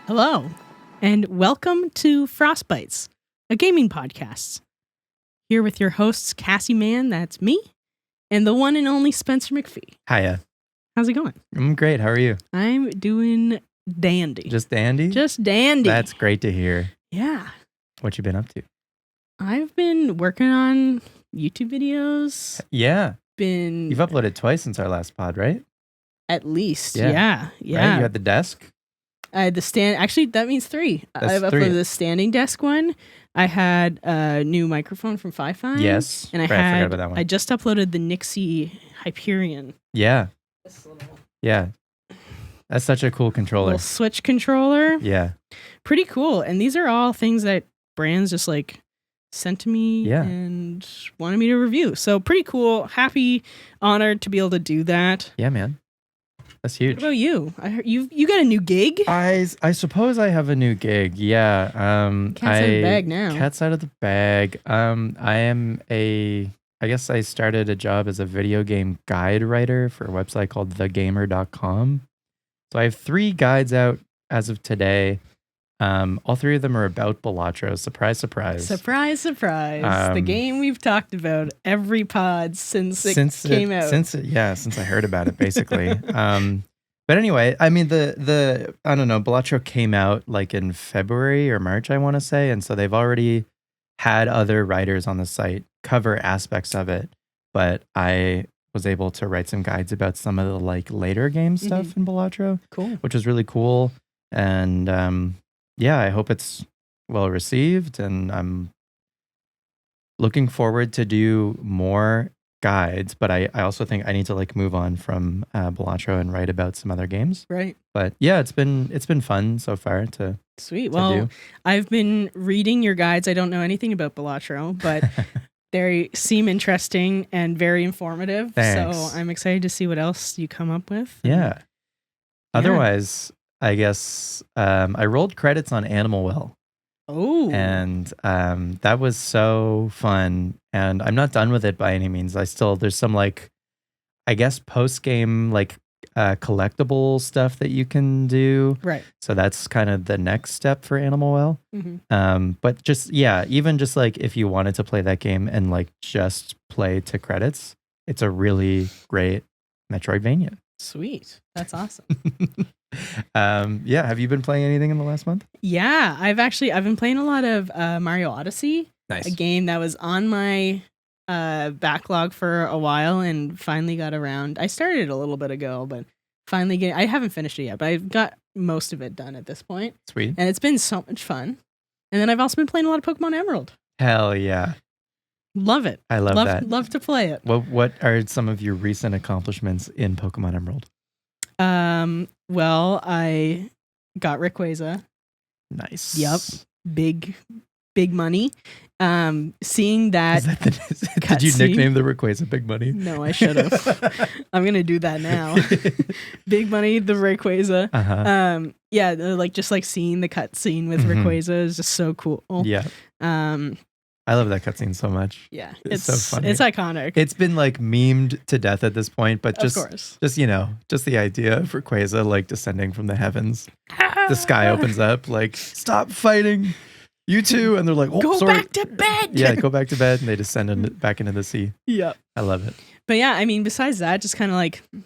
Hello, and welcome to Frostbytes, a gaming podcast. Here with your hosts, Cassie Mann, that's me, and the one and only Spencer McPhee. Hiya. How's it going? I'm great. How are you? I'm doing dandy. Just dandy? Just dandy. That's great to hear. Yeah. What you been up to? I've been working on YouTube videos. Yeah. Been You've uploaded twice since our last pod, right? at least. Yeah. Yeah. Right? You had the desk? I had the stand. Actually, that means three. That's I've three. uploaded the standing desk one. I had a new microphone from Fi-Fi. Yes. And I forgot about that one. I just uploaded the Nixie Hyperion. Yeah. This little Yeah. That's such a cool controller. little Switch controller. Yeah. Pretty cool. And these are all things that brands just like sent to me Yeah. and wanted me to review. So pretty cool. Happy, honored to be able to do that. Yeah, man. That's What huge. about you? I heard you got a new gig? I suppose I have a new gig. Yeah. Cat's out of the bag now. Cat's out of the bag. I guess I started a job as a video game guide writer for a website called thegamer.com. So I have 3 guides out as of today. All 3 of them are about Balatro. Surprise, surprise. Surprise, surprise. The game we've talked about every pod since it came out. Since I heard about it, basically. But anyway, I mean, the I don't know, Balatro came out like in February or March, I want to say. And so they've already had other writers on the site cover aspects of it. But I was able to write some guides about some of the like later game stuff in Balatro, Cool. which was really cool. And yeah, I hope it's well received, and I'm looking forward to do more guides. But I also think I need to like move on from Balatro and write about some other games. Right. But yeah, it's been fun so far to Sweet. to Well, do. I've been reading your guides. I don't know anything about Balatro, but they seem interesting and very informative. Thanks. So I'm excited to see what else you come up with. Yeah. Otherwise, I guess I rolled credits on Animal Well. Oh. And that was so fun. And I'm not done with it by any means. There's some like, I guess, post-game like collectible stuff that you can do. Right. So that's kind of the next step for Animal Well. Mm-hmm. But just, yeah, even just like if you wanted to play that game and like just play to credits, it's a really great Metroidvania. Sweet. That's awesome. Yeah. Have you been playing anything in the last month? Yeah. I've been playing a lot of Mario Odyssey, Nice. a game that was on my backlog for a while and finally got around. I started it a little bit ago, but I haven't finished it yet, but I've got most of it done at this point. Sweet. And it's been so much fun. And then I've also been playing a lot of Pokemon Emerald. Hell yeah. Love it. I love that. Love to play it. What are some of your recent accomplishments in Pokemon Emerald? Well, I got Rayquaza. Nice. Yep. Big money. Seeing that. Did you nickname the Rayquaza Big Money? No, I should have. I'm gonna do that now. Big money, the Rayquaza. Uh-huh. Yeah, like just like seeing the cutscene with Rayquaza is just so cool. Yeah. I love that cutscene so much. Yeah, It's so funny. It's iconic. It's been like memed to death at this point, but of course. just the idea of Rayquaza like descending from the heavens. The sky opens up, like, stop fighting, you two, and they're like, oh, go sorry. back to bed. Yeah, go back to bed, and they descend back into the sea. Yeah. I love it. But yeah, I mean, besides that, just kind of like, I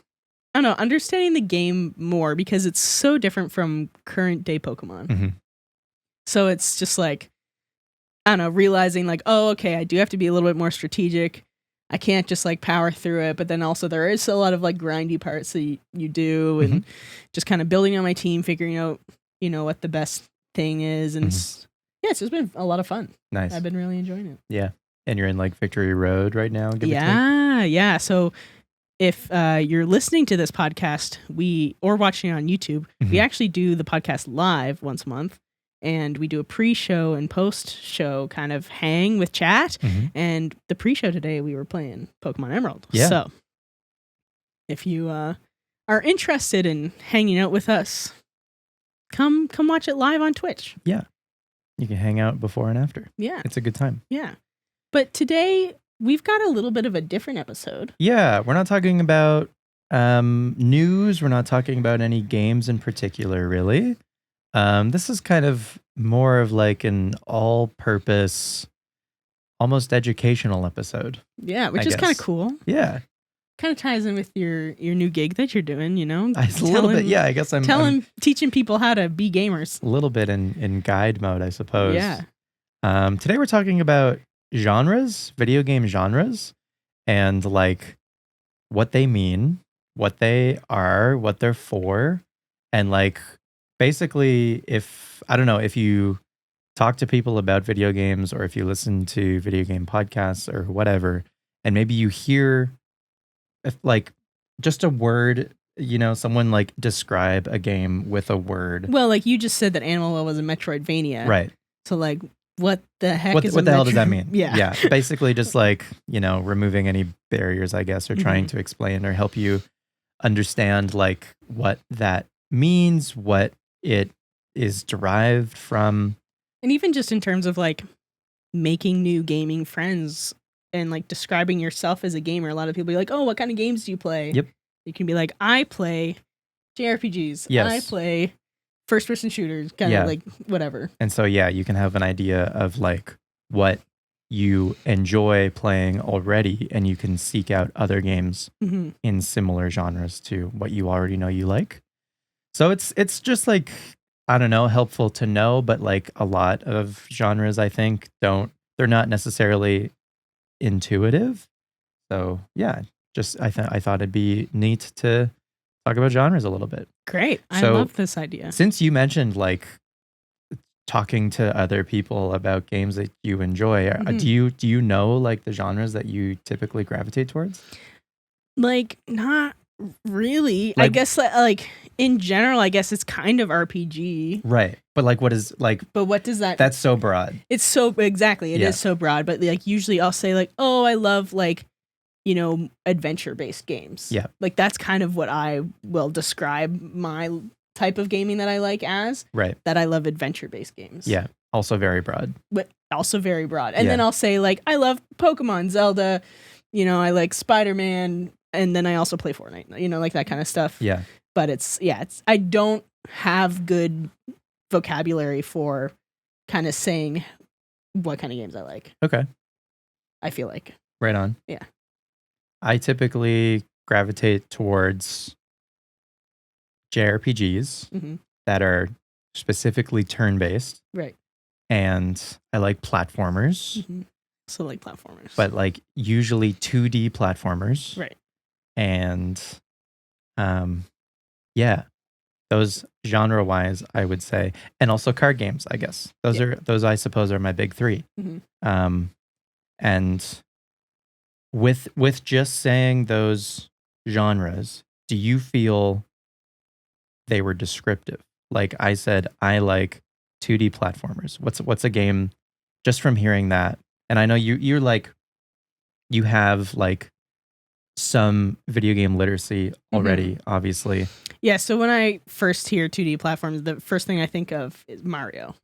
don't know, understanding the game more because it's so different from current day Pokemon. Mm-hmm. So it's just like, I don't know, realizing like, oh, okay, I do have to be a little bit more strategic. I can't just like power through it. But then also there is a lot of like grindy parts that you do and just kind of building on my team, figuring out, what the best thing is. And yeah, it's just been a lot of fun. Nice. I've been really enjoying it. Yeah. And you're in like Victory Road right now? Give or take? Yeah. So if you're listening to this podcast, or watching it on YouTube, we actually do the podcast live once a month. And we do a pre-show and post-show kind of hang with chat. And the pre-show today, we were playing Pokemon Emerald. Yeah. So if you are interested in hanging out with us, come watch it live on Twitch. Yeah. You can hang out before and after. Yeah. It's a good time. Yeah. But today, we've got a little bit of a different episode. Yeah. We're not talking about news. We're not talking about any games in particular, really. This is kind of more of like an all-purpose, almost educational episode. Yeah, which I is kind of guess. cool. Yeah, Kind of ties in with your new gig that you're doing, you know? it's a little bit. Yeah, I guess I'm Teaching people how to be gamers. a little bit in guide mode, I suppose. Yeah. Today we're talking about genres, video game genres, and like what they mean, what they are, what they're for, and like basically, if I don't know, if you talk to people about video games or if you listen to video game podcasts or whatever, and maybe you hear if, like just a word, someone like describe a game with a word. Well, like you just said that Animal Well was a Metroidvania. Right. So like what the heck What is the hell does that mean? Yeah. Yeah. Basically just like, removing any barriers, I guess, or trying to explain or help you understand like what that means, what it is derived from. And even just in terms of like making new gaming friends and like describing yourself as a gamer, a lot of people be like, oh, what kind of games do you play? Yep. You can be like, I play JRPGs. Yes. I play first person shooters, kind of like whatever. And so, yeah, you can have an idea of like what you enjoy playing already, and you can seek out other games in similar genres to what you already know you like. So it's just like, I don't know, helpful to know, but like a lot of genres, I think, they're not necessarily intuitive. So yeah, just I thought it'd be neat to talk about genres a little bit. Great. I So, love this idea. Since you mentioned like talking to other people about games that you enjoy, do you know like the genres that you typically gravitate towards? Like not really. I guess like in general, I guess it's kind of RPG. Right. But like what is like But what does that that's so broad. It's so exactly. It is so broad, but like usually I'll say like, "Oh, I love like, adventure-based games." Yeah. Like that's kind of what I will describe my type of gaming that I like as. Right. That I love adventure-based games. Yeah. Also very broad. But also very broad. And then I'll say like, I love Pokemon, Zelda, I like Spider-Man, and then I also play Fortnite, like that kind of stuff. Yeah. But it's I don't have good vocabulary for kind of saying what kind of games I like. Okay. I feel like. Right on. Yeah. I typically gravitate towards JRPGs that are specifically turn-based. Right. And I like platformers. So like platformers. But like usually 2D platformers. Right. And yeah, those genre-wise, I would say, and also card games, I guess. Those I suppose are my big three. And with just saying those genres, do you feel they were descriptive? Like I said, I like 2D platformers. What's a game just from hearing that? And I know you're like you have like some video game literacy already, obviously. Yeah, so when I first hear 2D platforms, the first thing I think of is Mario.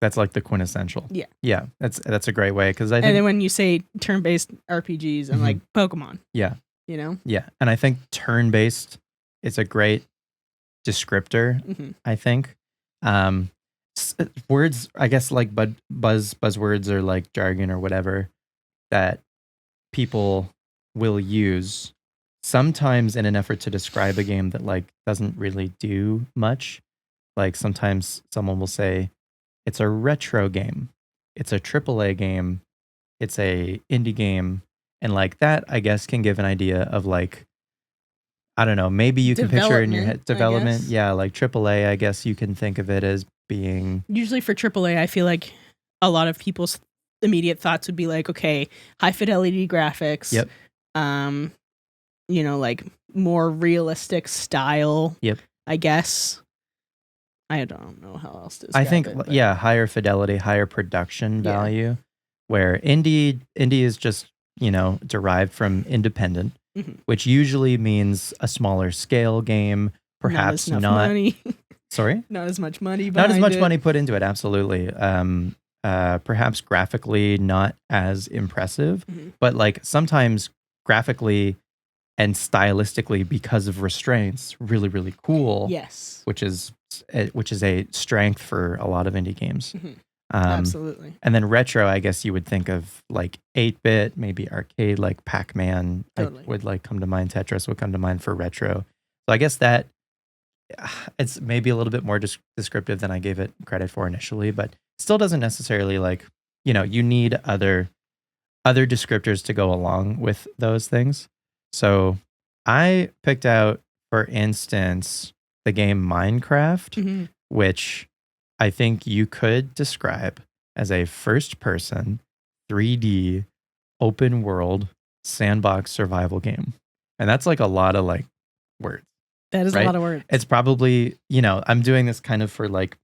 That's like the quintessential. Yeah. Yeah, that's a great way because I think. And then when you say turn-based RPGs, I'm like Pokemon. Yeah. Yeah, and I think turn-based is a great descriptor. I think words, I guess, like buzzwords or like jargon or whatever that people will use sometimes in an effort to describe a game that like doesn't really do much. Like sometimes someone will say it's a retro game, it's a AAA game, it's a indie game, and like that I guess can give an idea of like, I don't know, maybe you can picture in your head development. Yeah, like AAA, I guess you can think of it as being usually for AAA. I feel like a lot of people's immediate thoughts would be like, okay, high fidelity graphics. Yep. Like more realistic style. Yep. I guess. I don't know how else to describe I think it, higher fidelity, higher production value, where indie is just, derived from independent, which usually means a smaller scale game, perhaps not money. Sorry? Not as much money. Not as much money put into it, absolutely. Perhaps graphically not as impressive, but like sometimes graphically and stylistically because of restraints, really, really cool. Yes. Which is which is a strength for a lot of indie games. Absolutely. And then retro, I guess you would think of like 8-bit, maybe arcade, like Pac-Man Totally. would like come to mind. Tetris would come to mind for retro. So I guess that it's maybe a little bit more descriptive than I gave it credit for initially, but still doesn't necessarily like, you need other descriptors to go along with those things. So I picked out, for instance, the game Minecraft, which I think you could describe as a first-person 3D open world sandbox survival game. And that's like a lot of like words. That is right? a lot of words. It's probably, I'm doing this kind of for like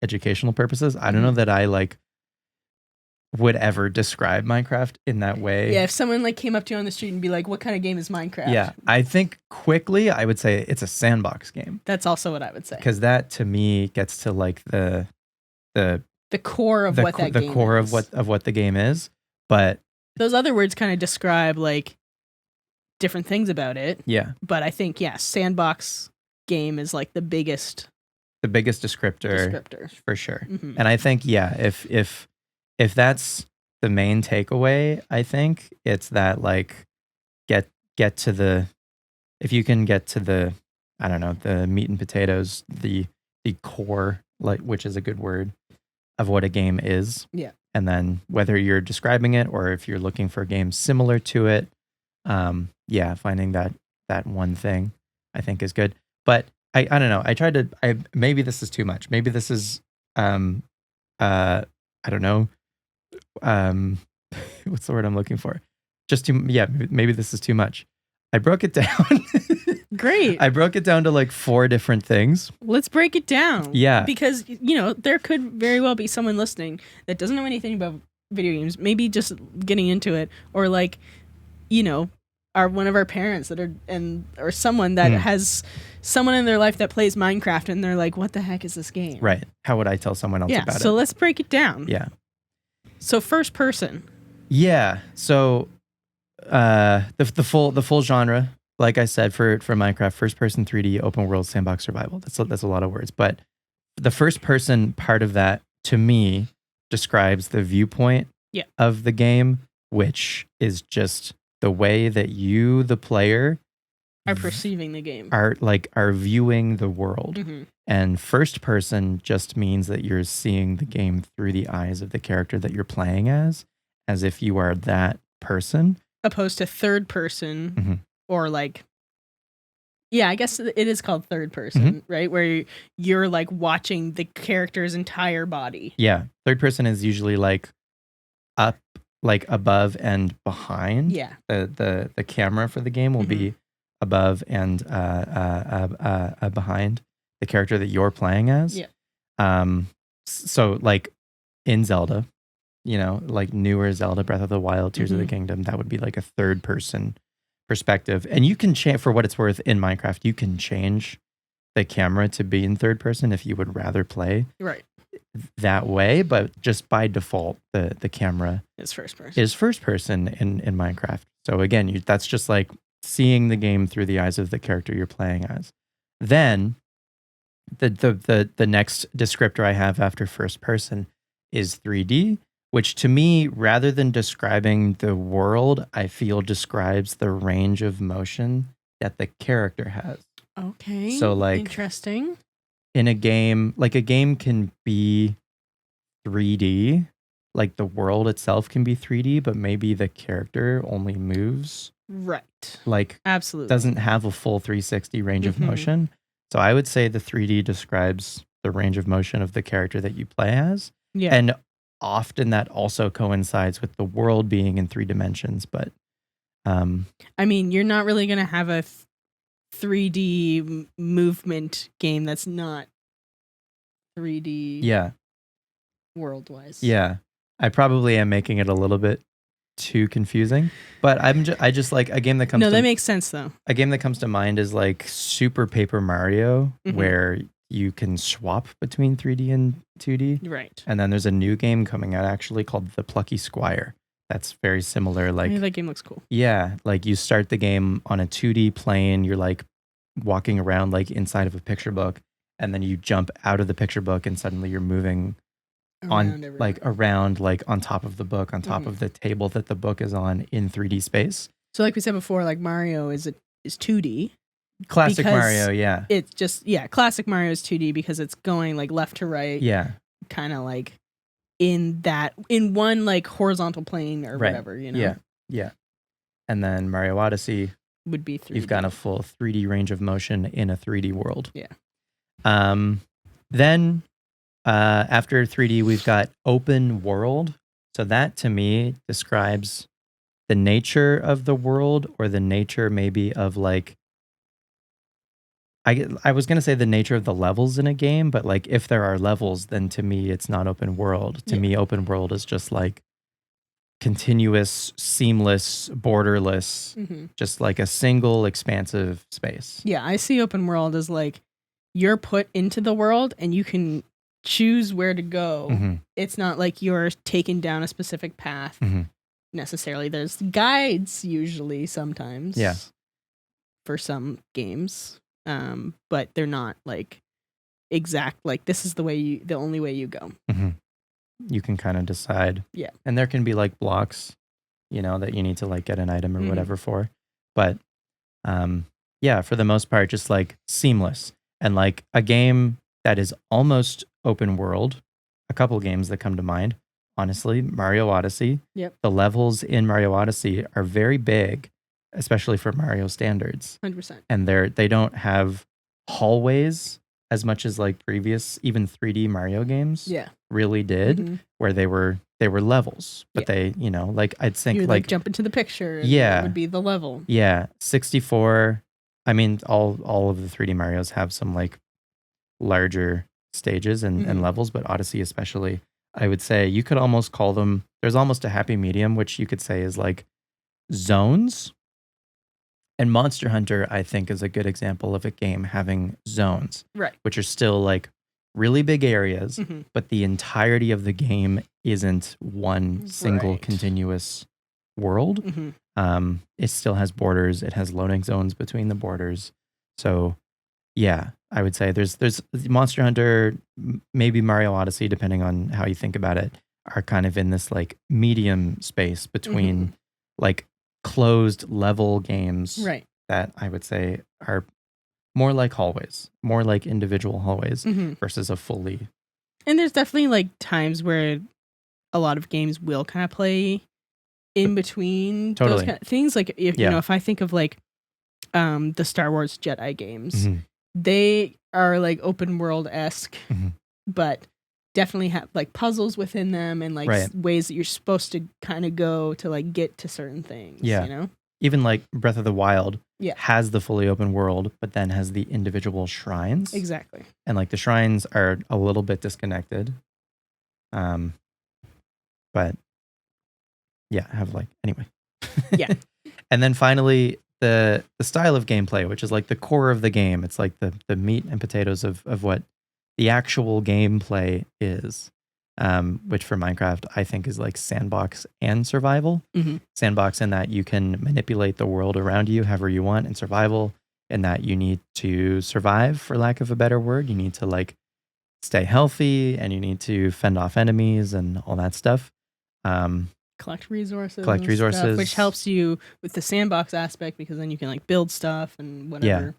educational purposes. I don't know that I like would ever describe Minecraft in that way. Yeah, if someone like came up to you on the street and be like, what kind of game is Minecraft? Yeah, I think quickly I would say it's a sandbox game. That's also what I would say. Because that to me gets to like the core of what that game is. The core of what the game is. But those other words kind of describe like different things about it. Yeah. But I think, sandbox game is like the biggest descriptor for sure. Mm-hmm. And I think, if that's the main takeaway, I think it's that like get to the, if you can get to the, I don't know, the meat and potatoes, the core, like, which is a good word, of what a game is. Yeah. And then whether you're describing it or if you're looking for games similar to it, finding that one thing I think is good. But I don't know. Maybe this is too much. Maybe this is I don't know. What's the word I'm looking for? Maybe this is too much. I broke it down. Great. I broke it down to like 4 different things. Let's break it down. Yeah. Because, there could very well be someone listening that doesn't know anything about video games, maybe just getting into it, or like, one of our parents that or someone that has someone in their life that plays Minecraft and they're like, what the heck is this game? Right. How would I tell someone else about it? So let's break it down. Yeah. So first person. Yeah. So the full genre, like I said, for Minecraft, first person 3D open world sandbox survival. That's a lot of words, but the first person part of that to me describes the viewpoint of the game, which is just the way that you, the player, are perceiving the game, are viewing the world. Mm-hmm. And first person just means that you're seeing the game through the eyes of the character that you're playing as if you are that person. Opposed to third person, or like, I guess it is called third person, right? Where you're like watching the character's entire body. Yeah. Third person is usually like up, like above and behind. Yeah. The camera for the game will be above and behind the character that you're playing as. Yeah. So like in Zelda, like newer Zelda, Breath of the Wild, Tears of the Kingdom, that would be like a third person perspective. And you can change, for what it's worth, in Minecraft, you can change the camera to be in third person if you would rather play that way. But just by default, the camera is first person in Minecraft. So again, that's just like seeing the game through the eyes of the character you're playing as. Then the next descriptor I have after first person is 3D, which to me, rather than describing the world, I feel describes the range of motion that the character has. Okay. So like interesting. In a game, like a game can be 3D, like the world itself can be 3D, but maybe the character only moves. Right. Like absolutely doesn't have a full 360 range of motion. So I would say the 3D describes the range of motion of the character that you play as. Yeah. And often that also coincides with the world being in 3 dimensions, but I mean, you're not really going to have a 3D movement game that's not 3D world-wise. Yeah. I probably am making it a little bit too confusing, but I just like a game that comes that makes sense though. A game that comes to mind is like Super Paper Mario, where you can swap between 3D and 2D. Right. And then there's a new game coming out actually called The Plucky Squire. That's very similar. Like, that game looks cool. Yeah. Like you start the game on a 2D plane. You're like walking around like inside of a picture book. and then you jump out of the picture book and suddenly you're moving Around everywhere. on top of the book, on top Mhm. of the table that the book is on in 3D space. So like we said before, like Mario is 2D. Classic Because Mario, yeah. It's just classic Mario is 2D because it's going like left to right, Yeah. kind of like in one like horizontal plane or Right. whatever, you know. Yeah. Yeah. And then Mario Odyssey Would be 3D. you've got a full 3D range of motion in a 3D world. Yeah. Then after 3D, we've got open world. So that to me describes the nature of the world, or the nature maybe of like, I was going to say the nature of the levels in a game, but like if there are levels, then to me it's not open world. To me, open world is just like continuous, seamless, borderless, just like a single expansive space. Yeah, I see open world as like you're put into the world and you can choose where to go. Mm-hmm. It's not like you're taken down a specific path necessarily. There's guides usually sometimes. Yeah. For some games. But they're not like exact, like this is the only way you go. Mm-hmm. You can kind of decide. Yeah. And there can be like blocks, that you need to like get an item or whatever for. But yeah, for the most part, just like seamless. And like a game that is almost open world, a couple games that come to mind, honestly, Mario Odyssey. Yep. The levels in Mario Odyssey are very big, especially for Mario standards. 100%. And they don't have hallways as much as like previous, even 3D Mario games really did, where they were levels. But they, like I'd think you like jump into the picture and that would be the level. Yeah. 64. I mean, all of the 3D Marios have some like larger stages and levels, but Odyssey especially, I would say you could almost call them, there's almost a happy medium, which you could say is like zones. And Monster Hunter, I think, is a good example of a game having zones, right? Which are still like really big areas, but the entirety of the game isn't one single continuous world. It still has borders. It has loading zones between the borders. So, yeah, I would say there's Monster Hunter, maybe Mario Odyssey, depending on how you think about it, are kind of in this like medium space between like closed level games that I would say are more like hallways, more like individual hallways versus a fully. And there's definitely like times where a lot of games will kind of play in between those kind of things. Like if if I think of like the Star Wars Jedi games, they are like open world-esque, but definitely have like puzzles within them and like ways that you're supposed to kind of go to like get to certain things. Even like Breath of the Wild has the fully open world, but then has the individual shrines. Exactly. And like the shrines are a little bit disconnected. But yeah, have like, anyway. Yeah. And then finally the style of gameplay, which is like the core of the game. It's like the meat and potatoes of what the actual gameplay is, which for Minecraft, I think is like sandbox and survival. Sandbox in that you can manipulate the world around you however you want, and survival in that you need to survive, for lack of a better word. You need to like stay healthy and you need to fend off enemies and all that stuff. Collect resources, stuff, which helps you with the sandbox aspect because then you can like build stuff and whatever. Yeah.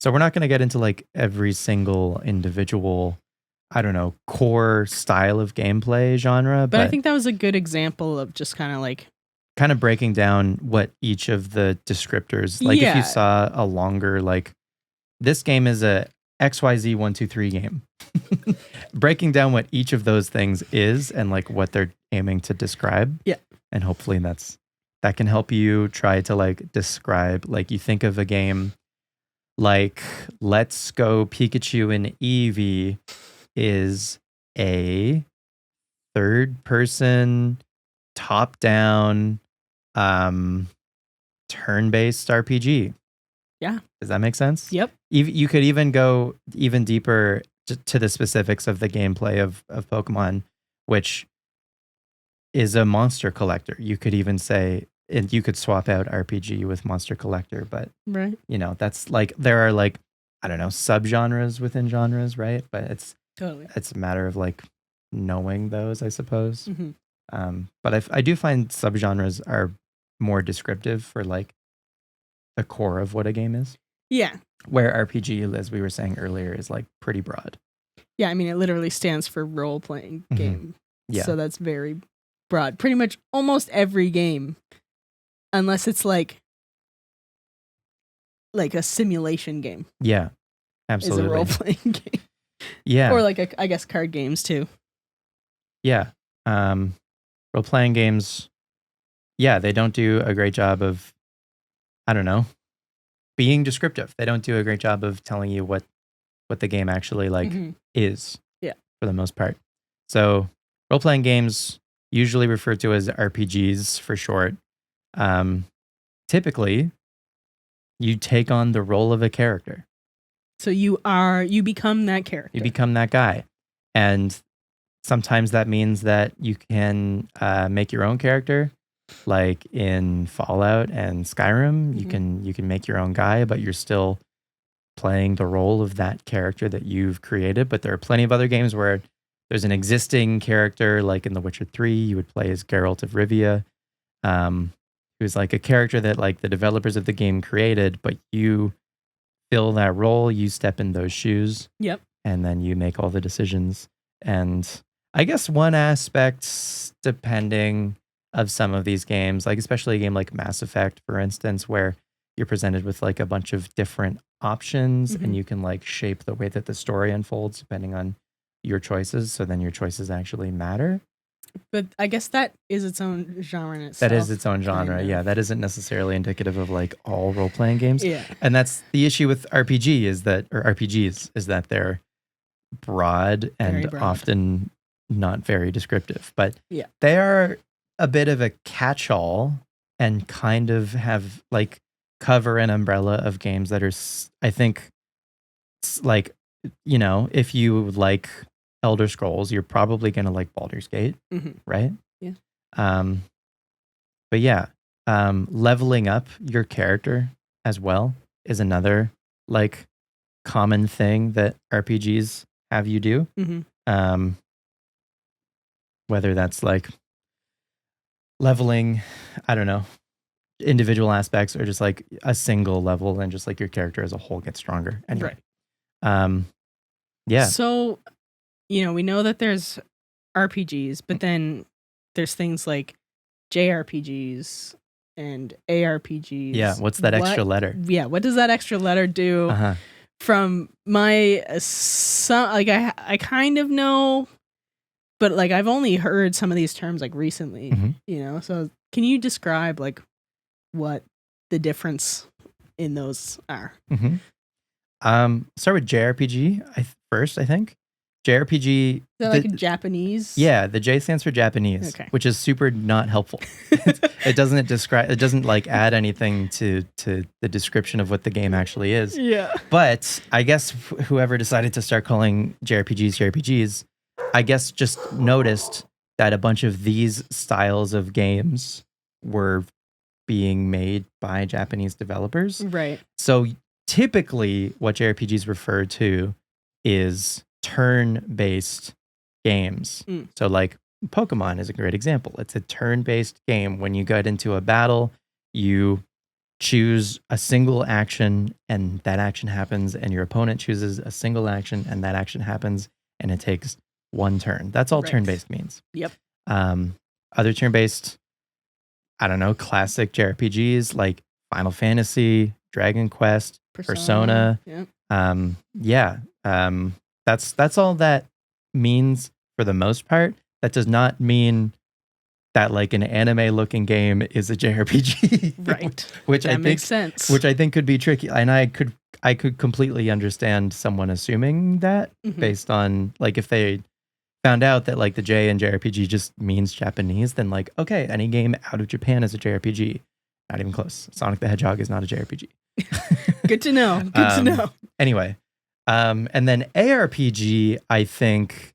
So we're not going to get into like every single individual, I don't know, core style of gameplay genre. But I think that was a good example of just kind of breaking down what each of the descriptors, like if you saw a longer, like this game is a XYZ 1, 2, 3 game, breaking down what each of those things is and like what they're aiming to describe. Yeah. And hopefully that can help you try to like describe, like you think of a game like Let's Go Pikachu and Eevee is a third person top down turn-based RPG. Yeah. Does that make sense? Yep. You could even go even deeper to the specifics of the gameplay of Pokemon, which is a monster collector. You could even say, and you could swap out RPG with monster collector, but right. That's like, there are like I don't know, subgenres within genres, right? But it's Totally. a matter of like knowing those, I suppose. Mhm. But I do find subgenres are more descriptive for like the core of what a game is. Yeah. Where RPG, as we were saying earlier, is like pretty broad. Yeah, I mean, it literally stands for role-playing Mhm. game. Yeah. So that's very broad. Pretty much almost every game, unless it's like a simulation game, Yeah. is Absolutely. a role-playing game. Yeah. Or like, I guess, card games too. Yeah. Role playing games, yeah, they don't do a great job of, I don't know, being descriptive. They don't do a great job of telling you what the game actually like Mhm. is. Yeah. For the most part. So role playing games, usually referred to as RPGs for short. Typically, you take on the role of a character. So you become that character. You become that guy. And sometimes that means that you can make your own character, like in Fallout and Skyrim. Mhm. You can make your own guy, but you're still playing the role of that character that you've created. But there are plenty of other games where there's an existing character, like in The Witcher 3, you would play as Geralt of Rivia, who's like a character that like the developers of the game created, but you fill that role, you step in those shoes. Yep. And then you make all the decisions. And I guess one aspect, depending of some of these games, like especially a game like Mass Effect, for instance, where you're presented with like a bunch of different options Mhm. and you can like shape the way that the story unfolds depending on your choices. So then your choices actually matter. But I guess that is its own genre in itself. That is its own genre. kind of. Yeah, that isn't necessarily indicative of like all role playing games. Yeah. And that's the issue with RPGs is that they're broad and Very broad. often not very descriptive. But Yeah. they are a bit of a catch-all and kind of have like cover an umbrella of games that are, I think, like, you know, if you like Elder Scrolls, you're probably going to like Baldur's Gate, Mhm. right? Yeah. But yeah, leveling up your character as well is another like common thing that RPGs have you do. Mhm. Whether that's like leveling, I don't know, individual aspects or just like a single level and just like your character as a whole gets stronger. Anyway. Right. Yeah. So, we know that there's RPGs, but then there's things like JRPGs and ARPGs. Yeah. What's that extra letter? Yeah. What does that extra letter do? Uh-huh. From my like I kind of know, but like I've only heard some of these terms like recently. Mhm. So can you describe like what the difference in those are? Start with JRPG first, I think. JRPG. Is that like a Japanese? Yeah, the J stands for Japanese, Okay. which is super not helpful. It doesn't like add anything to the description of what the game actually is. Yeah. But I guess whoever decided to start calling JRPGs, I guess just noticed that a bunch of these styles of games were being made by Japanese developers. Right. So typically what JRPGs refer to is turn-based games. So like Pokemon is a great example. It's a turn-based game. When you get into a battle, you choose a single action and that action happens, and your opponent chooses a single action and that action happens, and it takes one turn. That's all Right. turn-based means. Yep. Other turn-based, I don't know, classic JRPGs like Final Fantasy, Dragon Quest, Persona. Yep. That's all that means for the most part. That does not mean that like an anime looking game is a JRPG. Right. Which that I makes think sense. which I think could be tricky. And I could completely understand someone assuming that based on like if they found out that like the J in JRPG just means Japanese, then like, okay, any game out of Japan is a JRPG. Not even close. Sonic the Hedgehog is not a JRPG. Good to know. Good to know. Anyway, and then ARPG, I think,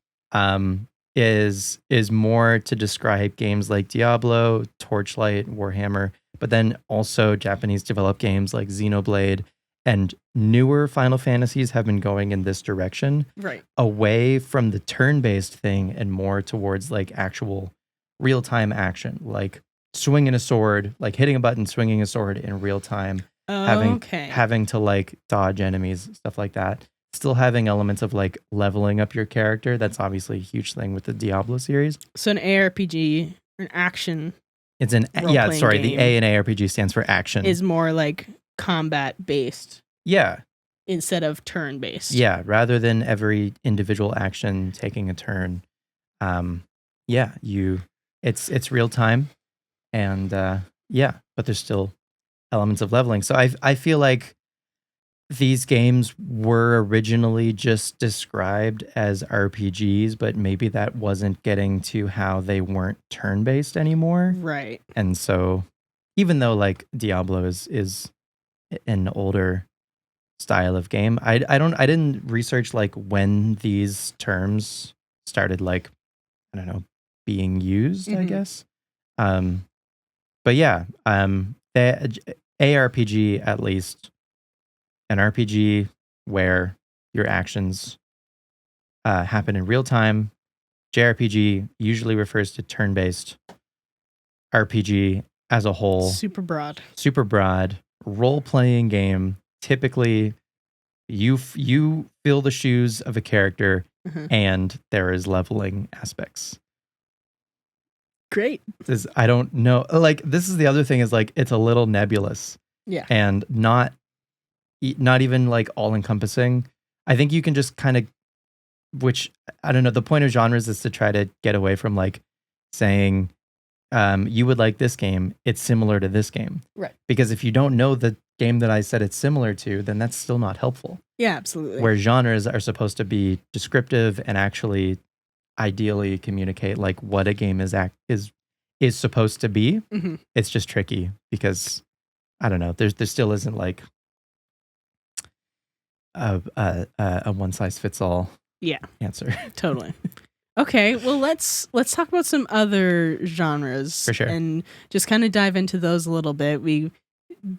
is more to describe games like Diablo, Torchlight, Warhammer, but then also Japanese developed games like Xenoblade and newer Final Fantasies have been going in this direction, Right. away from the turn-based thing and more towards like actual real-time action, like swinging a sword, like hitting a button, swinging a sword in real time, Okay. having to like dodge enemies, stuff like that. Still having elements of like leveling up your character. That's obviously a huge thing with the Diablo series. So an ARPG, an action It's an role-playing the game A in ARPG stands for action. is more like combat based Yeah. instead of turn based. Yeah, rather than every individual action taking a turn. Yeah, it's real time, and yeah, but there's still elements of leveling. So I feel like these games were originally just described as RPGs, but maybe that wasn't getting to how they weren't turn-based anymore. Right. And so even though like Diablo is an older style of game, I didn't research like when these terms started like, I don't know, being used, I guess. But yeah, the ARPG, at least an RPG where your actions happen in real time. JRPG usually refers to turn-based. RPG as a whole, Super broad. super broad role-playing game. Typically, you fill the shoes of a character, and there is leveling aspects. Great. I don't know. Like, this is the other thing, is like it's a little nebulous. Yeah. And not even like all encompassing. I think you can just kind of, which I don't know, the point of genres is to try to get away from like saying you would like this game, it's similar to this game. Right. Because if you don't know the game that I said it's similar to, then that's still not helpful. Yeah, absolutely. Where genres are supposed to be descriptive and actually ideally communicate like what a game is supposed to be. It's just tricky because I don't know, there still isn't like a one size fits all answer. Totally. Okay, well let's talk about some other genres. For sure. And just kind of dive into those a little bit. We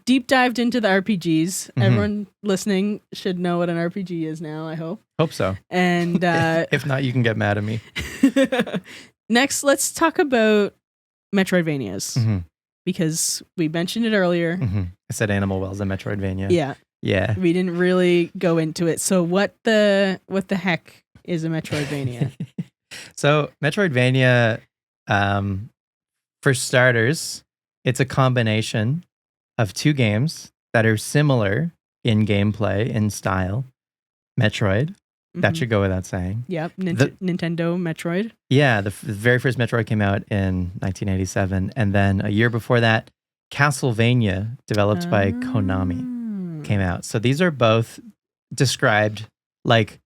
deep dived into the RPGs. Everyone listening should know what an RPG is now, I hope. Hope so. And if not, you can get mad at me. Next, let's talk about Metroidvanias. Because we mentioned it earlier. I said Animal Wells and Metroidvania. Yeah. We didn't really go into it. So what the heck is a Metroidvania? So Metroidvania, for starters, it's a combination of two games that are similar in gameplay, in style. Metroid, that should go without saying. Yep, Nintendo Metroid. Yeah, the very first Metroid came out in 1987. And then a year before that, Castlevania, developed by Konami, came out. So these are both described like,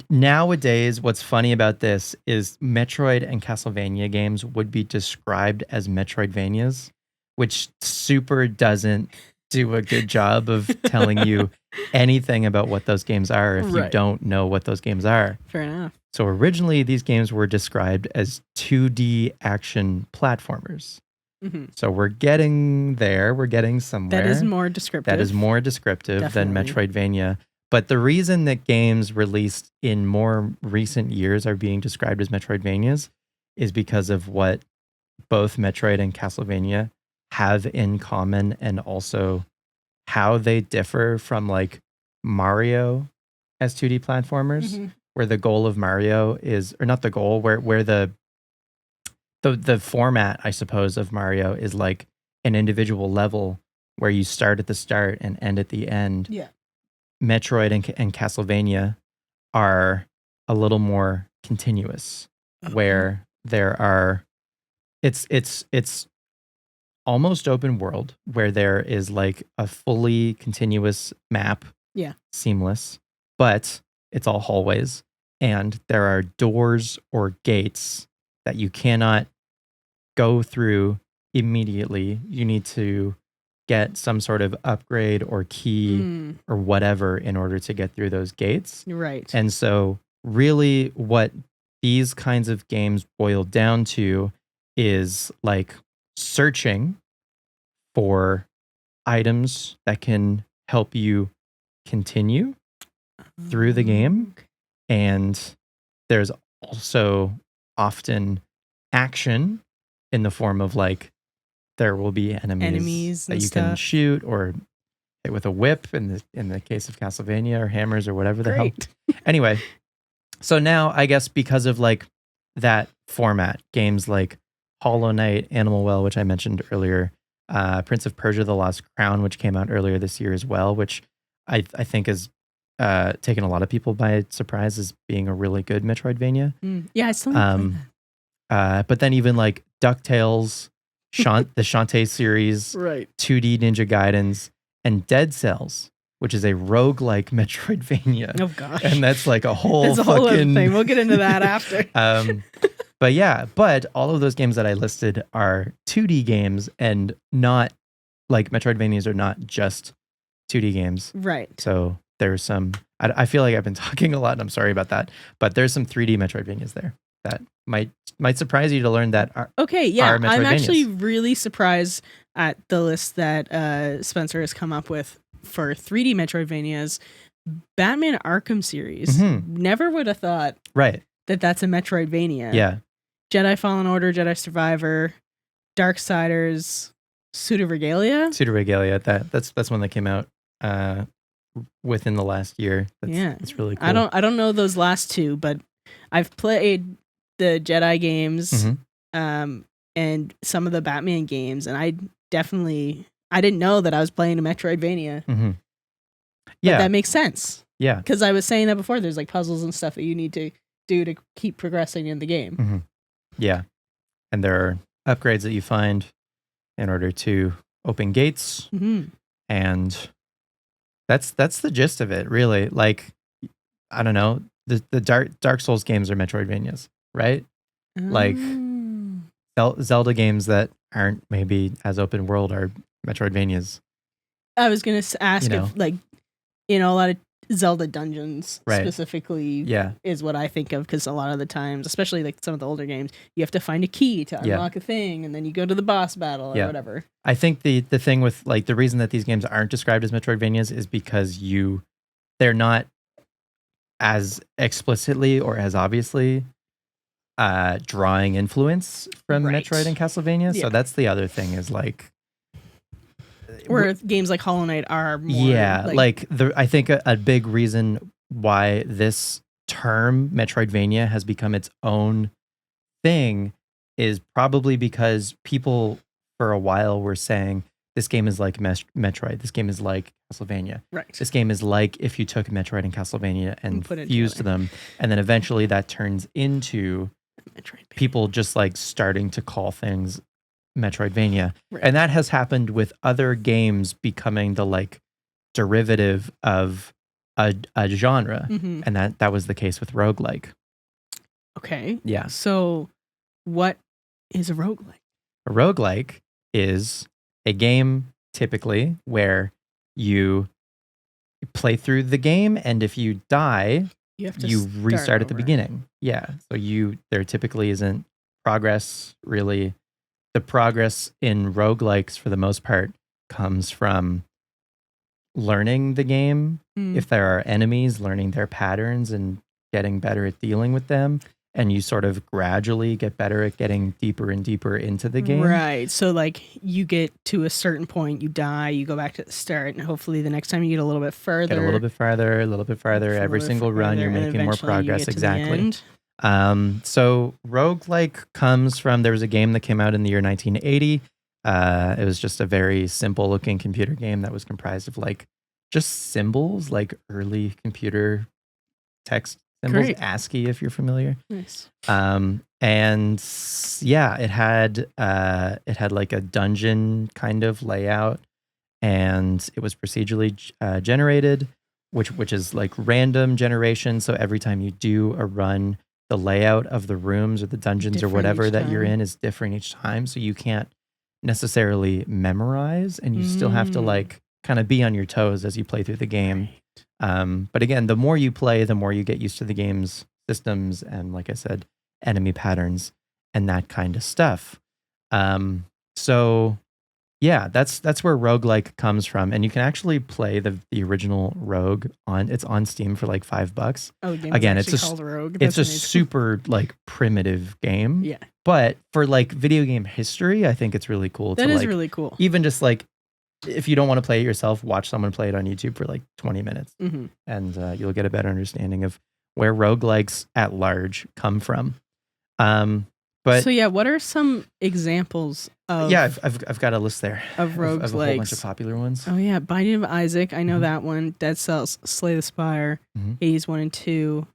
nowadays, what's funny about this is Metroid and Castlevania games would be described as Metroidvanias, which super doesn't do a good job of telling you anything about what those games are if you don't know what those games are. Fair enough. So originally, these games were described as 2D action platformers. So we're getting there. We're getting somewhere. That is more descriptive. Than Metroidvania. But the reason that games released in more recent years are being described as Metroidvanias is because of what both Metroid and Castlevania have in common, and also how they differ from like Mario as 2D platformers, where the goal of Mario is, or not the goal, where the format, I suppose, of Mario is like an individual level where you start at the start and end at the end. Yeah. Metroid and Castlevania are a little more continuous, where there are, it's almost open world, where there is like a fully continuous map, seamless, but it's all hallways, and there are doors or gates that you cannot go through immediately. You need to get some sort of upgrade or key or whatever in order to get through those gates. Right. And so really what these kinds of games boil down to is like searching for items that can help you continue through the game, and there's also often action in the form of like there will be enemies that and you can stuff. shoot or hit with a whip in the case of Castlevania, or hammers or whatever the hell. Great. Anyway, so now I guess because of like that format, games like Hollow Knight, Animal Well, which I mentioned earlier, Prince of Persia: The Lost Crown, which came out earlier this year as well, which I think has taken a lot of people by surprise as being a really good Metroidvania. Yeah, I still haven't played that. But then even like DuckTales, the Shantae series, Right. 2D Ninja Gaidens, and Dead Cells, which is a roguelike Metroidvania. Oh gosh. And that's like a whole That's a whole other fucking thing. We'll get into that after. But yeah, but all of those games that I listed are 2D games, and not like Metroidvanias are not just 2D games. Right. So there's some, I feel like I've been talking a lot and I'm sorry about that, but there's some 3D Metroidvanias there that might surprise you to learn that are Okay, yeah. are I'm actually Metroidvanias. really surprised at the list that Spencer has come up with for 3D Metroidvanias. Batman Arkham series. Never would have thought Right. that that's a Metroidvania. Yeah. Jedi Fallen Order, Jedi Survivor, Darksiders, Pseudo Regalia. Pseudo Regalia, that's one that came out within the last year. It's really cool. I don't know those last two, but I've played the Jedi games and some of the Batman games, and I didn't know that I was playing a Metroidvania. Yeah, but that makes sense. Yeah, because I was saying that before. There's like puzzles and stuff that you need to do to keep progressing in the game. Yeah, and there are upgrades that you find in order to open gates, and that's the gist of it, really. Like, I don't know, the Dark Souls games are Metroidvanias, right? Like Zelda games that aren't maybe as open world are Metroidvanias. I was gonna ask if, like, a lot of Zelda dungeons specifically is what I think of, because a lot of the times, especially like some of the older games, you have to find a key to unlock a thing, and then you go to the boss battle or whatever. I think the thing with like the reason that these games aren't described as Metroidvanias is because they're not as explicitly or as obviously drawing influence from Metroid and Castlevania. So that's the other thing, is like where games like Hollow Knight are more I think a big reason why this term Metroidvania has become its own thing is probably because people for a while were saying this game is like Metroid, this game is like Castlevania, this game is like if you took Metroid and Castlevania and fused them, and then eventually that turns into people just like starting to call things Metroidvania. And that has happened with other games becoming the like derivative of a genre. And that was the case with roguelike. Okay. Yeah. So what is a roguelike? A roguelike is a game typically where you play through the game, and if you die, you restart at the beginning. Yeah. So there typically isn't progress, really. The progress in roguelikes, for the most part, comes from learning the game. If there are enemies, learning their patterns and getting better at dealing with them. And you sort of gradually get better at getting deeper and deeper into the game. Right. So like you get to a certain point, you die, you go back to the start, and hopefully the next time you get a little bit further. Get a little bit farther, a little bit farther. Every single run, you're making more progress. Exactly. So roguelike comes from, there was a game that came out in the year 1980. It was just a very simple looking computer game that was comprised of like just symbols, like early computer text symbols, ASCII, if you're familiar. Nice. And yeah, it had like a dungeon kind of layout, and it was procedurally generated, which is like random generation. So every time you do a run, the layout of the rooms or the dungeons or whatever that you're in is different each time. So you can't necessarily memorize, and you still have to like kind of be on your toes as you play through the game. But again, the more you play, the more you get used to the game's systems and, like I said, enemy patterns and that kind of stuff. So Yeah, that's where roguelike comes from. And you can actually play the original Rogue it's on Steam for like $5. Oh, the game Again, is it's actually called Rogue. it's That's a amazing. super like primitive game. Yeah. But for like video game history, I think it's really cool That to is like really cool. even just like if you don't want to play it yourself, watch someone play it on YouTube for like 20 minutes Mm-hmm. and you'll get a better understanding of where roguelikes at large come from. But so yeah, what are some examples of I've got a list there of roguelikes? of a whole bunch of popular ones. Oh yeah, Binding of Isaac, I know Mhm. that one. Dead Cells, Slay the Spire, Mhm. Hades 1 and 2.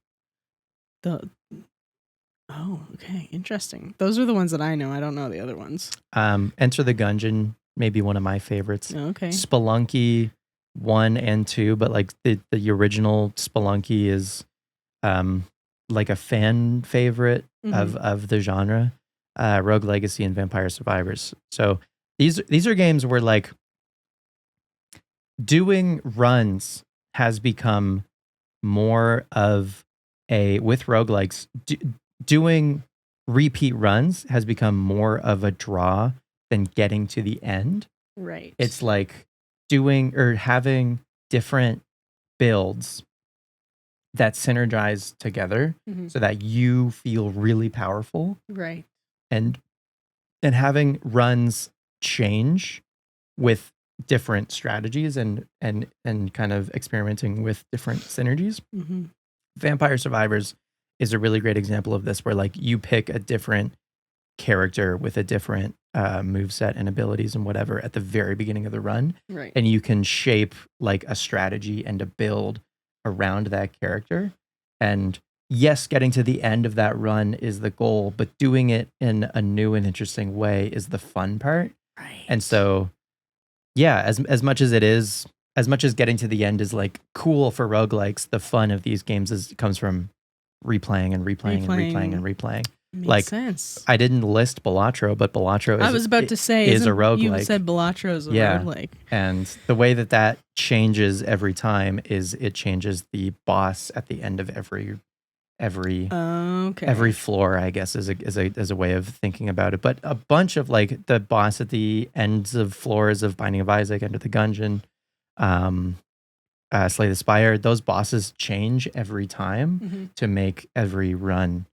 Okay, interesting. Those are the ones that I know. I don't know the other ones. Enter the Gungeon, maybe one of my favorites. Oh, okay. Spelunky 1 and 2, but like the original Spelunky is like a fan favorite of the genre. Rogue Legacy and Vampire Survivors. So these are games where like doing runs has become more of with roguelikes, doing repeat runs has become more of a draw than getting to the end. Right. It's like doing or having different builds that synergize together so that you feel really powerful. Right. And having runs change with different strategies and kind of experimenting with different synergies. Mm-hmm. Vampire Survivors is a really great example of this, where like you pick a different character with a different moveset and abilities and whatever at the very beginning of the run. Right. And you can shape like a strategy and a build around that character. And yes, getting to the end of that run is the goal, but doing it in a new and interesting way is the fun part. Right. And so, yeah, as much as getting to the end is like cool for roguelikes, the fun of these games comes from replaying and replaying and replaying and replaying. Makes sense. I didn't list Balatro, but Balatro is I was about to say is a roguelike. You said Balatro is a roguelike. And the way that changes every time is it changes the boss at the end of every floor, I guess, is a way of thinking about it. But a bunch of like the boss at the ends of floors of Binding of Isaac, Enter the Gungeon, Slay the Spire, those bosses change every time to make every run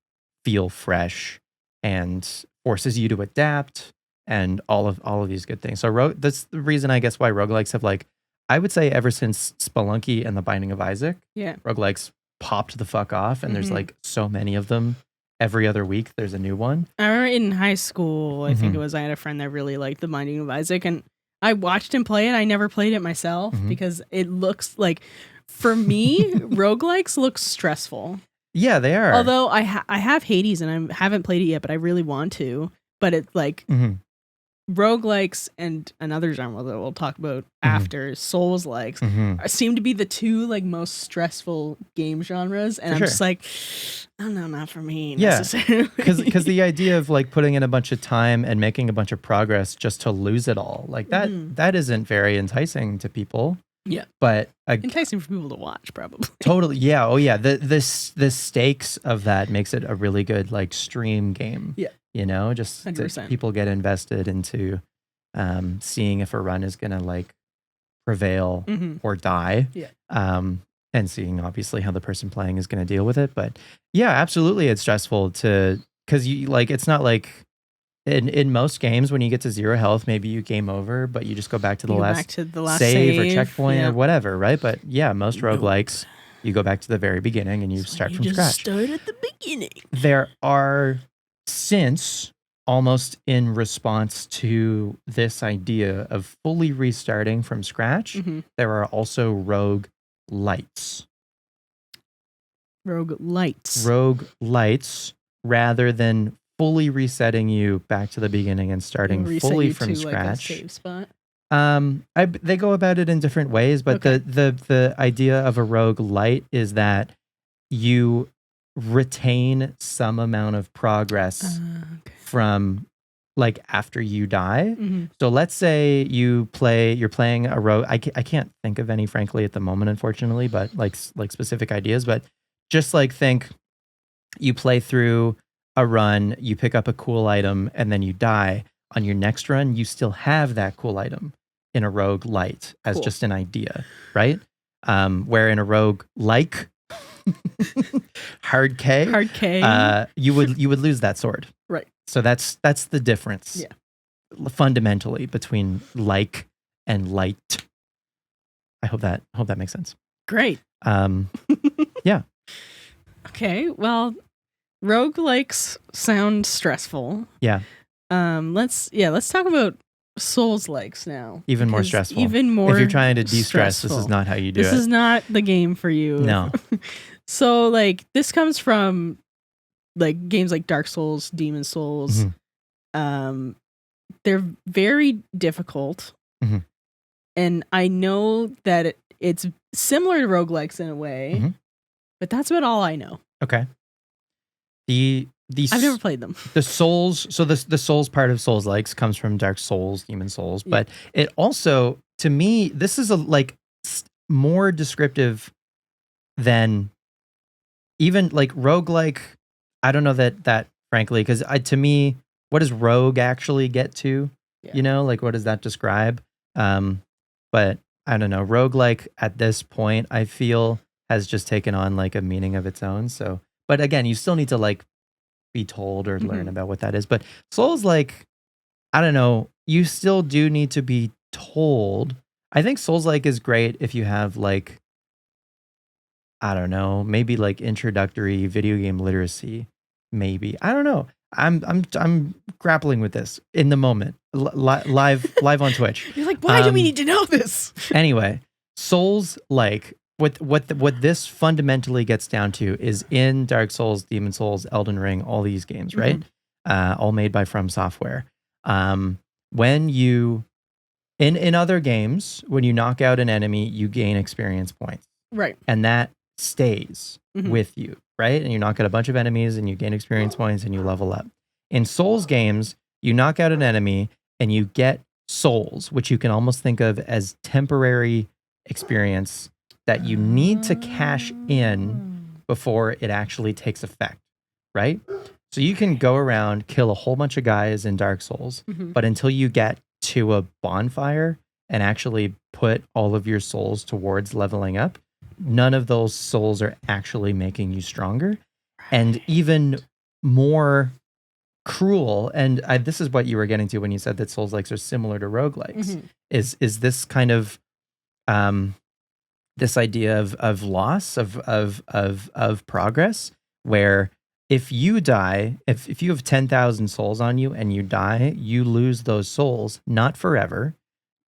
feel fresh and forces you to adapt and all of these good things. So that's the reason, I guess, why roguelikes have like, I would say ever since Spelunky and the Binding of Isaac, roguelikes popped the fuck off, and there's like so many of them. Every other week there's a new one. I remember in high school, I think it was, I had a friend that really liked the Binding of Isaac, and I watched him play it. I never played it myself because it looks like, for me, roguelikes look stressful. Yeah, they are. Although I have Hades and I haven't played it yet, but I really want to. But it's like roguelikes and another genre that we'll talk about after, Souls-likes, seem to be the two like most stressful game genres. And just like, oh no, not for me necessarily. Because the idea of like putting in a bunch of time and making a bunch of progress just to lose it all, like that isn't very enticing to people. Yeah, but enticing for people to watch, probably. Totally, yeah. Oh, yeah. The stakes of that makes it a really good like stream game. Yeah, you know, just people get invested into seeing if a run is gonna like prevail or die. Yeah, and seeing obviously how the person playing is gonna deal with it. But yeah, absolutely, it's stressful because you like it's not like. In most games, when you get to 0 health, maybe you game over, but you just go back to the last save or checkpoint or whatever, right? But yeah, most roguelikes, you go back to the very beginning and you start from scratch. Start at the beginning. There are, since almost in response to this idea of fully restarting from scratch, there are also roguelites. Roguelites, rather than fully resetting you back to the beginning and starting fully from scratch. Like a save spot. They go about it in different ways, but the idea of a roguelite is that you retain some amount of progress from like after you die. So let's say you're playing a rogue. I can't think of any, frankly, at the moment, unfortunately, but like specific ideas. But just like think you play through a run, you pick up a cool item, and then you die. on your next run, you still have that cool item in a rogue light as Cool. just an idea, right? Where in a rogue like hard K, you would lose that sword. Right. So that's the difference. Yeah. Fundamentally between like and light. I hope that makes sense. Great. Yeah. Okay. Well, roguelikes sound stressful. Yeah. Let's talk about Souls-likes now. Even more because stressful. Even more. If you're trying to de-stress, this is stressful. not how you do This it. is not the game for you. No. So like this comes from like games like Dark Souls, Demon Souls. Mhm. They're very difficult. Mhm. And I know that it's similar to roguelikes in a way, Mhm. but that's about all I know. Okay. I've never played them. The Souls, so the Souls part of Souls likes comes from Dark Souls, Demon Souls, but it also, to me, this is more descriptive than even like roguelike. I don't know that frankly, because to me, what does rogue actually get to? Yeah. You know, like what does that describe? But I don't know. Roguelike at this point, I feel has just taken on like a meaning of its own. So, but again, you still need to like be told or learn about what that is. But Souls, like, I don't know, you still do need to be told. I think Souls like is great if you have like, I don't know, maybe like introductory video game literacy. Maybe, I don't know. I'm grappling with this in the moment, live on Twitch. You're like, why do we need to know this? Anyway, Souls like what this fundamentally gets down to is in Dark Souls, Demon Souls, Elden Ring, all these games, right? All made by From Software. When you in other games, when you knock out an enemy, you gain experience points, right? And that stays with you, right? And you knock out a bunch of enemies, and you gain experience points, and you level up. In Souls games, you knock out an enemy, and you get souls, which you can almost think of as temporary experience that you need to cash in before it actually takes effect, right? So you can go around, kill a whole bunch of guys in Dark Souls, but until you get to a bonfire and actually put all of your souls towards leveling up, none of those souls are actually making you stronger. And even more cruel, and this is what you were getting to when you said that Souls likes are similar to roguelikes, is this kind of this idea of loss of progress, where if you die, if you have 10,000 souls on you and you die, you lose those souls, not forever.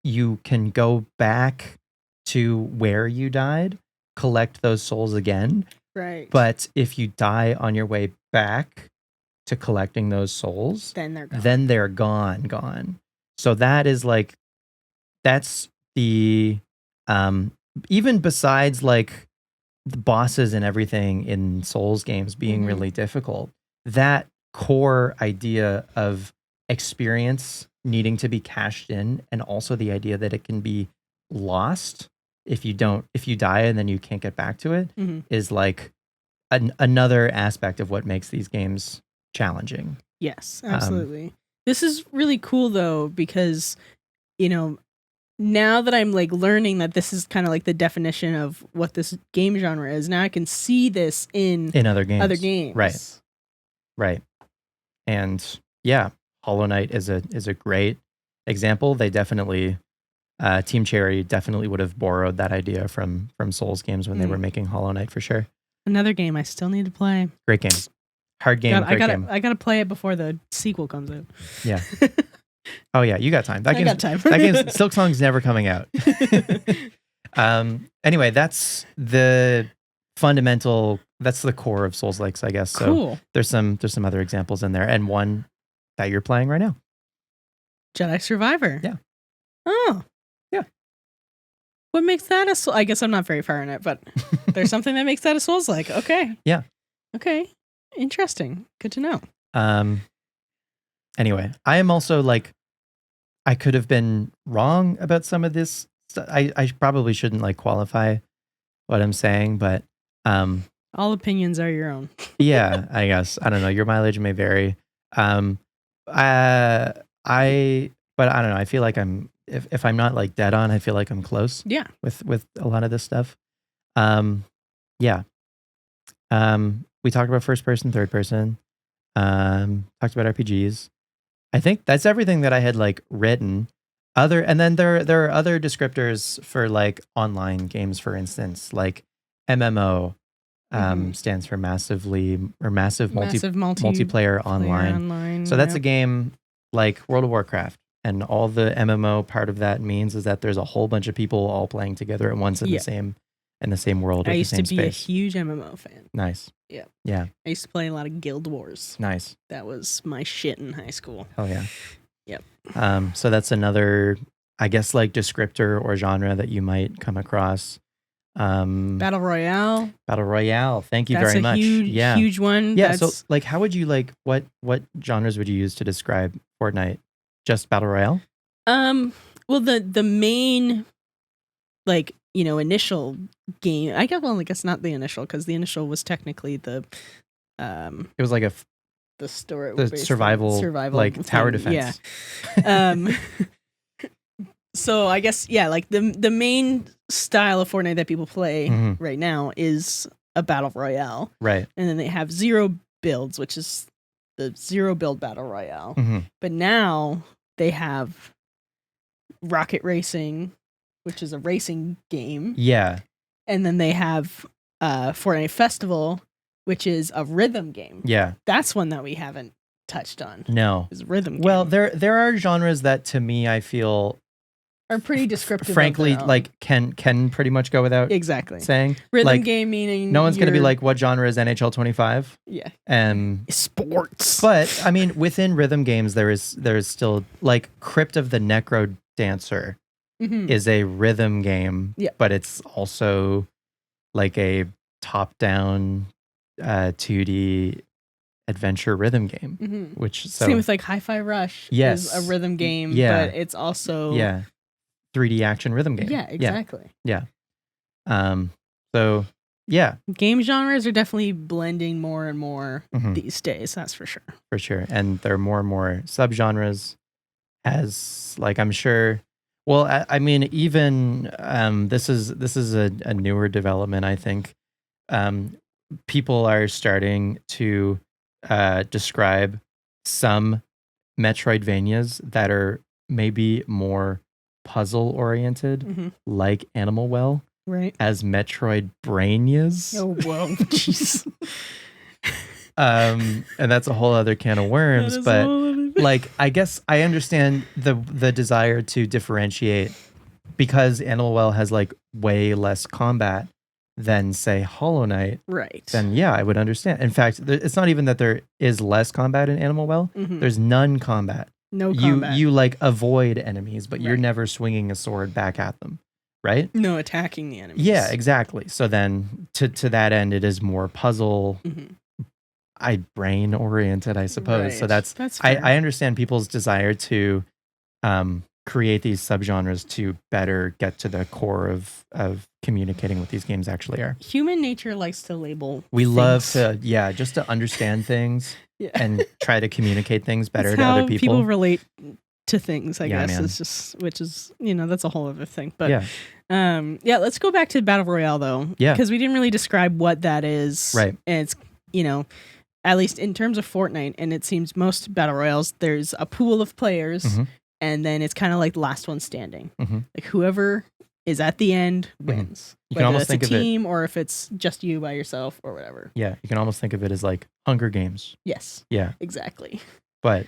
You can go back to where you died, collect those souls again. Right. But if you die on your way back to collecting those souls, then they're gone. Then they're gone. So that is like, that's the even besides like the bosses and everything in Souls games being really difficult, that core idea of experience needing to be cashed in, and also the idea that it can be lost if you die and then you can't get back to it, is like another aspect of what makes these games challenging. Yes, absolutely. This is really cool though, because, you know, now that I'm like learning that this is kind of like the definition of what this game genre is, now I can see this in other games. Right. And yeah, Hollow Knight is a great example. They definitely Team Cherry definitely would have borrowed that idea from Souls games when they were making Hollow Knight, for sure. Another game I still need to play. Great game. Hard game. I gotta play it before the sequel comes out. Yeah. Oh yeah, you got time. I got time. That game, Silksong's never coming out. Anyway, that's the fundamental. That's the core of Souls likes, I guess. So cool. There's some other examples in there, and one that you're playing right now. Jedi Survivor. Yeah. Oh. Yeah. What makes that a soul? I guess I'm not very far in it, but there's something that makes that a Souls like. Okay. Yeah. Okay. Interesting. Good to know. Anyway, I am also like, I could have been wrong about some of this. I probably shouldn't like qualify what I'm saying, but all opinions are your own. Yeah, I guess. I don't know. Your mileage may vary. But I don't know. I feel like if I'm not like dead on, I feel like I'm close Yeah. with a lot of this stuff. Yeah. We talked about first person, third person. Talked about RPGs. I think that's everything that I had like written. And then there are other descriptors for like online games, for instance, like MMO stands for massive multiplayer online. So that's a game like World of Warcraft, and all the MMO part of that means is that there's a whole bunch of people all playing together at once in the same world or I the used same to be a space. huge MMO fan. Nice. Yeah. Yeah. I used to play a lot of Guild Wars. Nice. That was my shit in high school. Hell yeah. Yep. So that's another, I guess, like descriptor or genre that you might come across. Battle Royale. Thank you very much. That's a huge one. Yeah. So like, how would you like, what genres would you use to describe Fortnite? Just Battle Royale? Well, the main, like, initial game, I guess not the initial, because the initial was technically the it was like the story, the survival like thing. Tower defense. Yeah. So I guess, yeah, like the main style of Fortnite that people play right now is a battle royale, right? And then they have zero builds, which is the zero build battle royale. But now they have rocket racing, which is a racing game. Yeah. And then they have Fortnite Festival, which is a rhythm game. Yeah. That's one that we haven't touched on. No. Is rhythm game. Well, there are genres that to me I feel are pretty descriptive. Frankly, like can pretty much go without saying. Rhythm like, game meaning no one's going to be like, what genre is NHL 25? Yeah. Sports. But I mean, within rhythm games, there is still like Crypt of the Necro Dancer is a rhythm game, but it's also like a top-down 2D adventure rhythm game, which same with like Hi-Fi Rush is a rhythm game, but it's also 3D action rhythm game. Yeah, exactly. Yeah. So yeah, game genres are definitely blending more and more these days. That's for sure. For sure, and there are more and more subgenres. As like, I'm sure. Well, I mean, even this is a newer development. I think people are starting to describe some Metroidvanias that are maybe more puzzle oriented, like Animal Well, right? As Metroid Brainias. Oh whoa, jeez. And that's a whole other can of worms. But like, I guess I understand the desire to differentiate, because Animal Well has like way less combat than say Hollow Knight. Right. Then yeah, I would understand. In fact, it's not even that there is less combat in Animal Well. There's none combat. No combat. You like avoid enemies, but you're never swinging a sword back at them, right? No attacking the enemies. Yeah, exactly. So then to that end, it is more puzzle, brain oriented, I suppose. So that's fair. I understand people's desire to create these subgenres to better get to the core of communicating what these games actually are. Human nature likes to label. We things. love to, just to understand things. And try to communicate things better to other people. People relate to things, I guess. Man. It's just, which is, that's a whole other thing. But let's go back to Battle Royale though. Yeah. Because we didn't really describe what that is. Right. And it's, at least in terms of Fortnite, and it seems most Battle Royales, there's a pool of players, and then it's kind of like last one standing. Like whoever is at the end wins. You can almost think of it. Whether it's a team or if it's just you by yourself or whatever. Yeah, you can almost think of it as like Hunger Games. Yes. Yeah. Exactly. But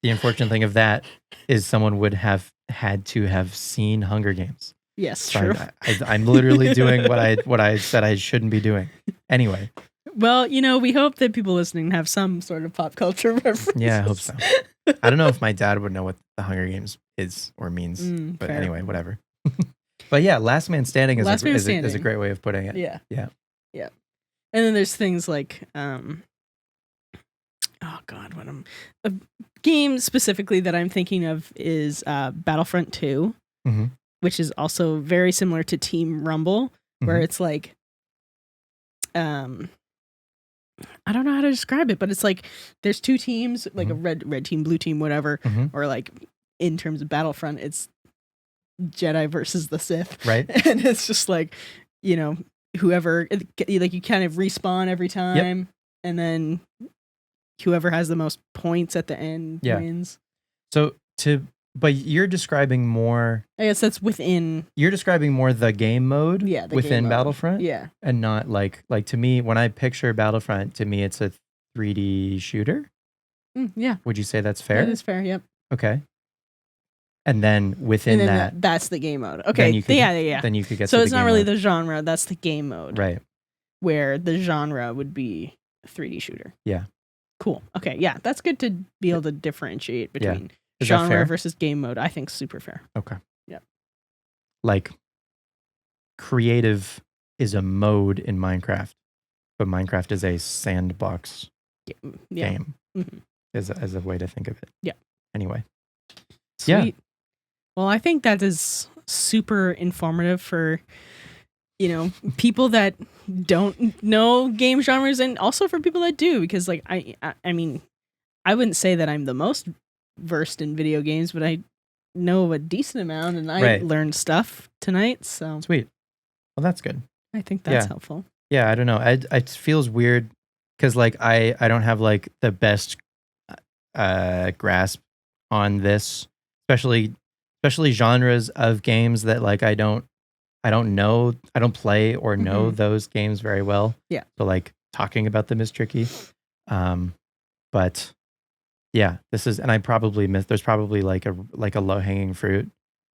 the unfortunate thing of that is someone would have had to have seen Hunger Games. Yes, true. I'm literally doing what I said I shouldn't be doing. Anyway. Well, we hope that people listening have some sort of pop culture reference. Yeah, I hope so. I don't know if my dad would know what the Hunger Games is or means, but fair. Anyway, whatever. But yeah, Last Man Standing is a great way of putting it. Yeah. Yeah. Yeah. And then there's things like, a game specifically that I'm thinking of is Battlefront 2, which is also very similar to Team Rumble, where it's like, I don't know how to describe it, but it's like there's two teams, like a red team, blue team, whatever, or like in terms of Battlefront, it's Jedi versus the Sith, right? And it's just like, you know, whoever, like you kind of respawn every time, and then whoever has the most points at the end wins. So but you're describing more. I guess that's within. You're describing more the game mode, within Battlefront, and not like to me when I picture Battlefront, to me it's a 3D shooter. Yeah. Would you say that's fair? That is fair. Yep. Okay. And then within that's the game mode. Okay. Then you could get. So it's not really the genre. That's the game mode, right? Where the genre would be a 3D shooter. Yeah. Cool. Okay. Yeah, that's good to be able to differentiate between. Yeah. Is genre versus game mode, I think super fair. Okay. Yeah. Like, creative is a mode in Minecraft, but Minecraft is a sandbox game. As a way to think of it. Yeah. Anyway. Sweet. Yeah. Well, I think that is super informative for, people that don't know game genres, and also for people that do, because like I mean, I wouldn't say that I'm the most versed in video games, but I know a decent amount, and I learned stuff tonight. So sweet. Well, that's good. I think that's helpful. Yeah, I don't know. It feels weird because like I don't have like the best grasp on this, especially genres of games that like I don't know, I don't play or know those games very well. Yeah. So like talking about them is tricky. But yeah, this is, and I probably missed. There's probably like a low hanging fruit.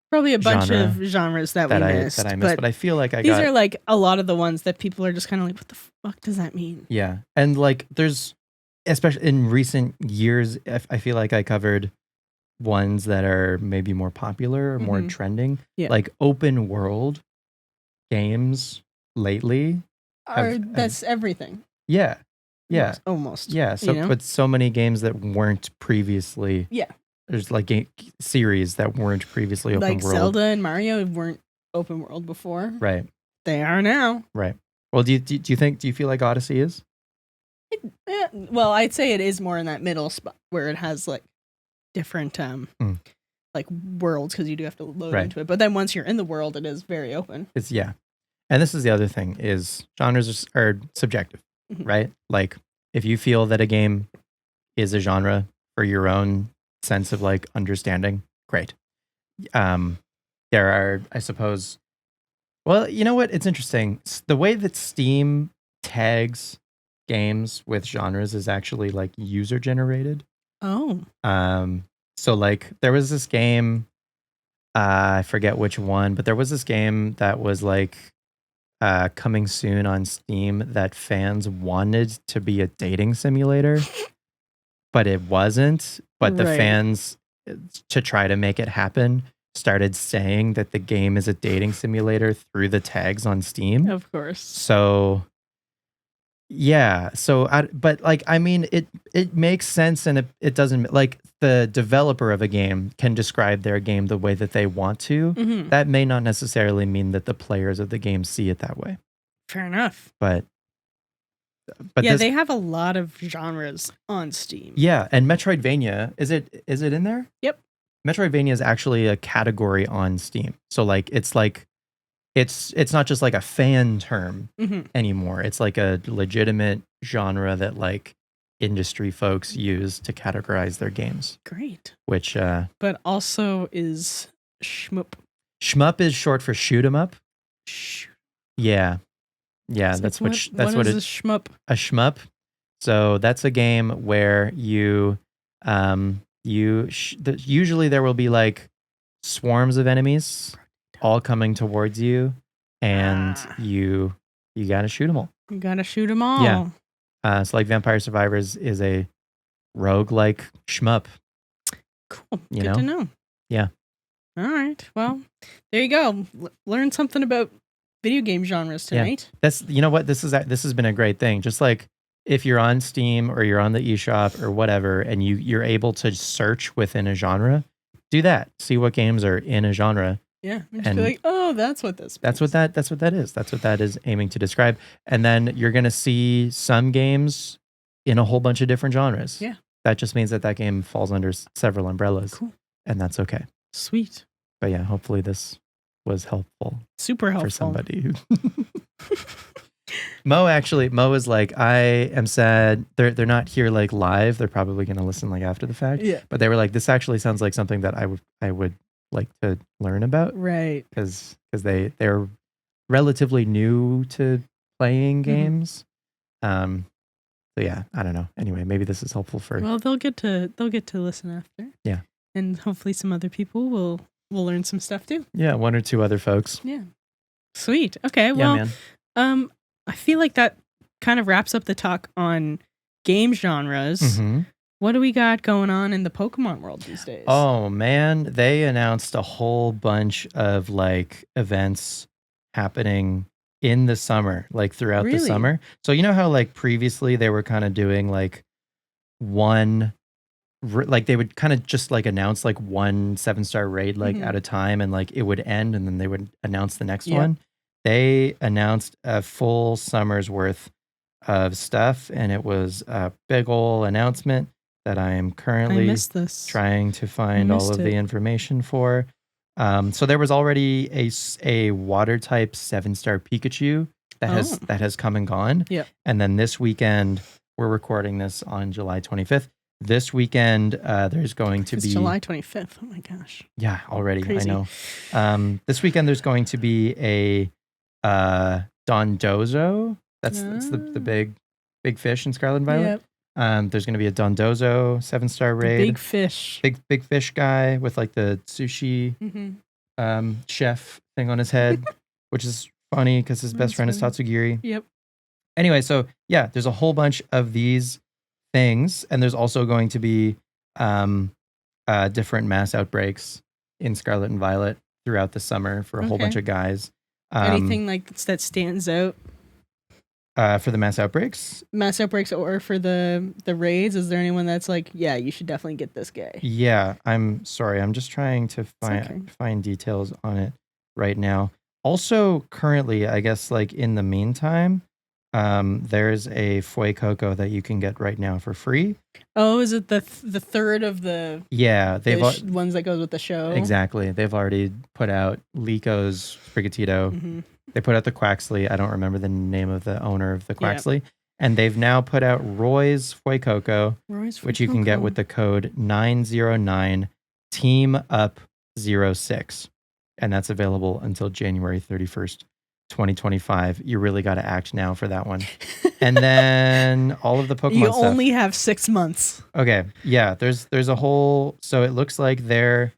Probably a bunch of genres that we missed. But I feel like these are like a lot of the ones that people are just kind of like, what the fuck does that mean? Yeah, and like there's, especially in recent years, I feel like I covered ones that are maybe more popular or more trending. Yeah. Like open world games lately. That's everything. Yeah. Yeah. Almost. Yeah. So, but so many games that weren't previously. Yeah. There's like series that weren't previously open like world. Zelda and Mario weren't open world before. Right. They are now. Right. Well, do you feel like Odyssey is? Well, I'd say it is more in that middle spot where it has like different like worlds, because you do have to load into it. But then once you're in the world, it is very open. It's and this is the other thing is genres are subjective, right? Like if you feel that a game is a genre for your own sense of like understanding, great. There are, I suppose, well, you know what? It's interesting. The way that Steam tags games with genres is actually like user generated. Oh. So like there was this game, I forget which one, but there was this game that was like coming soon on Steam that fans wanted to be a dating simulator, but it wasn't. But the fans, to try to make it happen, started saying that the game is a dating simulator through the tags on Steam. Of course. So yeah. So, but like, I mean, it makes sense, and it doesn't, like the developer of a game can describe their game the way that they want to. That may not necessarily mean that the players of the game see it that way. Fair enough. But yeah, they have a lot of genres on Steam. Yeah, and Metroidvania, is it in there? Yep. Metroidvania is actually a category on Steam. So like it's not just like a fan term anymore. It's like a legitimate genre that like industry folks use to categorize their games. Great. Which but also is shmup. Shmup is short for shoot 'em up. Yeah. Yeah, that's what is a shmup. A shmup. So that's a game where you usually there will be like swarms of enemies all coming towards you, and you gotta shoot them all. You gotta shoot them all. Yeah. So like Vampire Survivors is a roguelike shmup. Cool. Good to know. Yeah. All right. Well, there you go. Learn something about video game genres tonight. Yeah. That's, you know what, this has been a great thing. Just like if you're on Steam or you're on the eShop or whatever, and you're able to search within a genre, do that. See what games are in a genre. Yeah. And And be like, oh, that's what this that's means. what that is. That's what that is aiming to describe. And then you're going to see some games in a whole bunch of different genres. Yeah. That just means that game falls under several umbrellas. Cool. And that's okay. Sweet. But yeah, hopefully this was helpful. Super helpful. For somebody. Mo is like, I am sad. They're not here like live. They're probably going to listen like after the fact. Yeah. But they were like, this actually sounds like something that I would like to learn about. Right. Because they're relatively new to playing games. So yeah, I don't know. Anyway, maybe this is helpful for. Well, they'll get to listen after. Yeah. And hopefully some other people will learn some stuff too. Yeah, one or two other folks. Yeah. Sweet. Okay. Yeah, Well, man. I feel like that kind of wraps up the talk on game genres. Mm-hmm. What do we got going on in the Pokemon world these days? Oh man, they announced a whole bunch of like events happening in the summer, like throughout the Really? summer. So you know how like previously they were kind of doing like like they would kind of just like announce like one 7-star raid like at a time, and like it would end and then they would announce the next one. They announced a full summer's worth of stuff, and it was a big ol' announcement that I am currently trying to find all of the information for. So there was already a water type 7-star Pikachu that has come and gone. Yep. And then this weekend, we're recording this on July 25th. This weekend, there's going to be July 25th. Oh my gosh. Yeah, already. Crazy. I know. This weekend, there's going to be a Dondozo. That's the big fish in Scarlet and Violet. Yep. There's going to be a Dondozo 7-star raid. Big fish. Big fish guy with like the sushi chef thing on his head, which is funny because his best friend is Tatsugiri. Yep. Anyway, so yeah, there's a whole bunch of these things, and there's also going to be different mass outbreaks in Scarlet and Violet throughout the summer for a whole bunch of guys. Anything like that stands out? For the mass outbreaks? Mass outbreaks or for the raids? Is there anyone that's like, yeah, you should definitely get this guy? Yeah, I'm sorry. I'm just trying to find details on it right now. Also, currently, I guess like in the meantime, there's a Fuecoco that you can get right now for free. Oh, is it the third of the ones that goes with the show? Exactly. They've already put out Lico's Sprigatito. They put out the Quaxley. I don't remember the name of the owner of the Quaxley. And they've now put out Roy's Fuecoco, which you can get with the code 909 TEAMUP06. And that's available until January 31st. 2025. You really got to act now for that one. And then all of the Pokemon you stuff. only have 6 months. Okay. Yeah. There's a whole. So it looks like there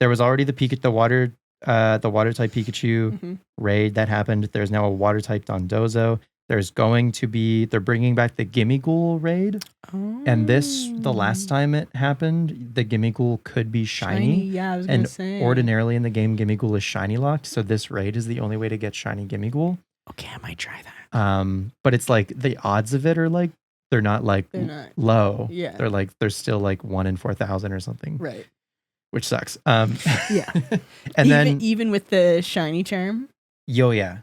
was already the water type Pikachu raid that happened. There's now a water type Dondozo. There's going to be. They're bringing back the Gimmighoul raid. Oh. And the last time it happened, the Gimmighoul could be shiny. Yeah, I was going to say. Ordinarily in the game, Gimmighoul is shiny locked. So this raid is the only way to get shiny Gimmighoul. Okay, I might try that. But it's like the odds of it are like, they're not low. Yeah. They're still like 1 in 4,000 or something. Right. Which sucks. Yeah. And then even with the shiny charm? Yeah.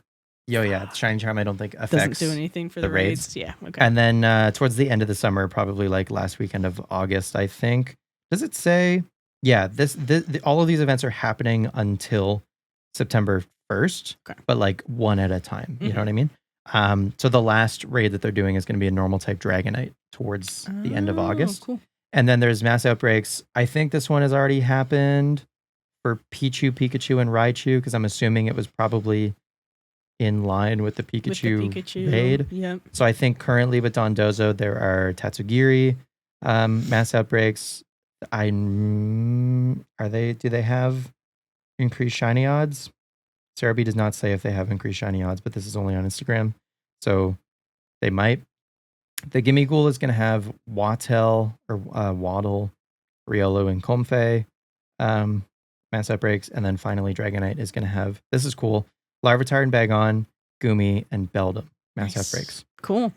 Shiny Charm, I don't think affects. Doesn't do anything for the raids. Yeah. Okay. And then towards the end of the summer, probably like last weekend of August, I think. Does it say? Yeah. All of these events are happening until September 1st, but like one at a time. You know what I mean? So the last raid that they're doing is going to be a normal type Dragonite towards the end of August. Cool. And then there's mass outbreaks. I think this one has already happened for Pichu, Pikachu, and Raichu, because I'm assuming it was probably in line with the Pikachu raid. Yep. So I think currently with Dondozo, there are Tatsugiri mass outbreaks. Do they have increased shiny odds? Sarah B does not say if they have increased shiny odds, but this is only on Instagram. So they might. The Gimmighoul is going to have Wattel or Waddle, Riolu, and Comfey mass outbreaks. And then finally, Dragonite is going to have, this is cool, Larvitar and Bagon, Gumi, and Beldum mass outbreaks. Cool.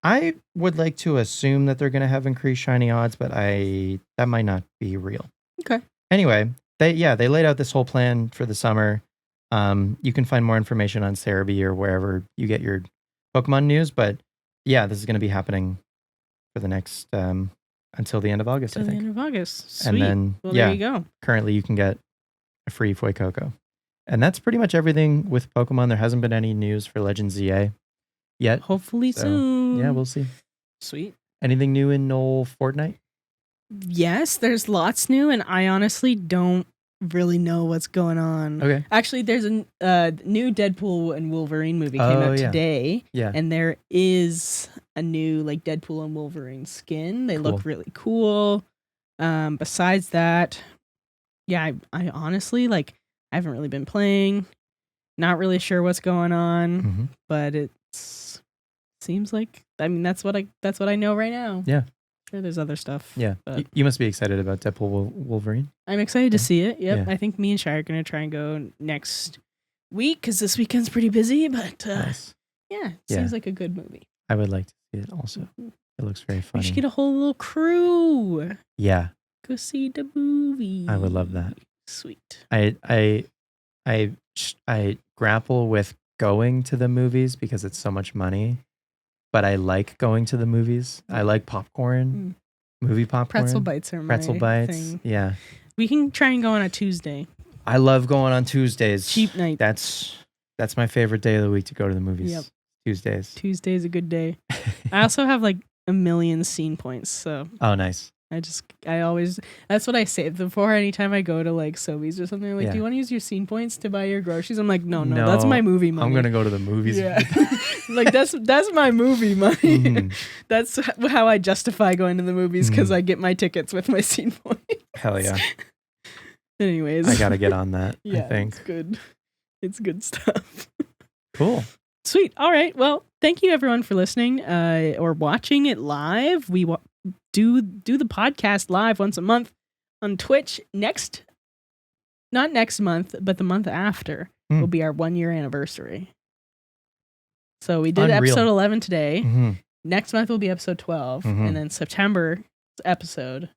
I would like to assume that they're going to have increased shiny odds, but that might not be real. Okay. Anyway, they laid out this whole plan for the summer. You can find more information on Cerebi or wherever you get your Pokemon news. But yeah, this is going to be happening for the next until the end of August, I think. The end of August. Sweet. And then well, there you go. Currently you can get a free Fuecoco. And that's pretty much everything with Pokemon. There hasn't been any news for Legends ZA yet. Hopefully soon. Yeah, we'll see. Sweet. Anything new in Fortnite? Yes, there's lots new, and I honestly don't really know what's going on. Okay. Actually, there's a new Deadpool and Wolverine movie came out today. Yeah. And there is a new like Deadpool and Wolverine skin. They look really cool. Besides that, yeah, I honestly like I haven't really been playing. Not really sure what's going on, but it's seems like that's what I know right now. Yeah. Sure, there's other stuff. Yeah. But You must be excited about Deadpool Wolverine. I'm excited to see it. Yep. Yeah. I think me and Shai are going to try and go next week because this weekend's pretty busy. But Nice. yeah, it seems like a good movie. I would like to see it also. It looks very funny. We should get a whole little crew. Yeah. Go see the movie. I would love that. Sweet. I grapple with going to the movies because it's so much money, but I like going to the movies. I like popcorn, movie popcorn. Pretzel bites are my thing. Yeah. We can try and go on a Tuesday. I love going on Tuesdays. Cheap night. That's my favorite day of the week to go to the movies. Yep. Tuesdays. Tuesday's a good day. I also have like a million scene points, so Oh, nice. I always, that's what I say before anytime I go to like Sobeys or something. Like, do you want to use your scene points to buy your groceries? I'm like, no, that's my movie money. I'm going to go to the movies. Yeah. Like, that's my movie money. That's how I justify going to the movies because I get my tickets with my scene points. Hell yeah. Anyways. I got to get on that, I think. It's good. It's good stuff. Cool. Sweet. All right. Well, thank you everyone for listening or watching it live. We do the podcast live once a month on Twitch. Not next month, but the month after will be our 1 year anniversary. So we did episode 11 today. Next month will be episode 12, and then September's episode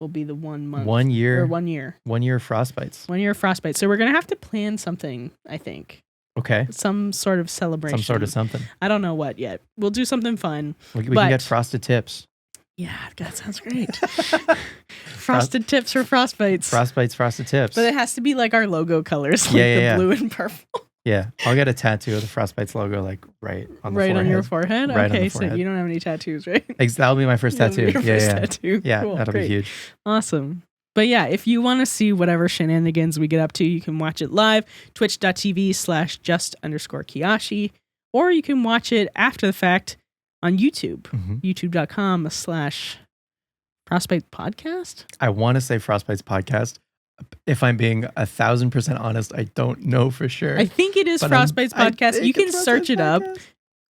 will be the 1 month. 1 year. Or 1 year. 1 year Frostbytes. 1 year Frostbytes. So we're gonna have to plan something, I think. Okay. Some sort of celebration. Some sort of something. I don't know what yet. We'll do something fun. We can get frosted tips. Yeah, that sounds great. Frosted tips for Frostbytes. Frostbytes, frosted tips. But it has to be like our logo colors, like the blue and purple. Yeah, I'll get a tattoo of the Frostbytes logo, like right on the forehead. Right on your forehead? Right okay, on the forehead. So you don't have any tattoos, right? That'll be my first tattoo. Tattoo. Yeah, cool, that'll great. be huge. Awesome. But yeah, if you want to see whatever shenanigans we get up to, you can watch it live, twitch.tv/just_Kiyashi, or you can watch it after the fact on YouTube, youtube.com/Frostbite Podcast. I want to say Frostbytes Podcast. If I'm being 1,000% honest, I don't know for sure. I think it is Frostbytes Podcast. You can search it up.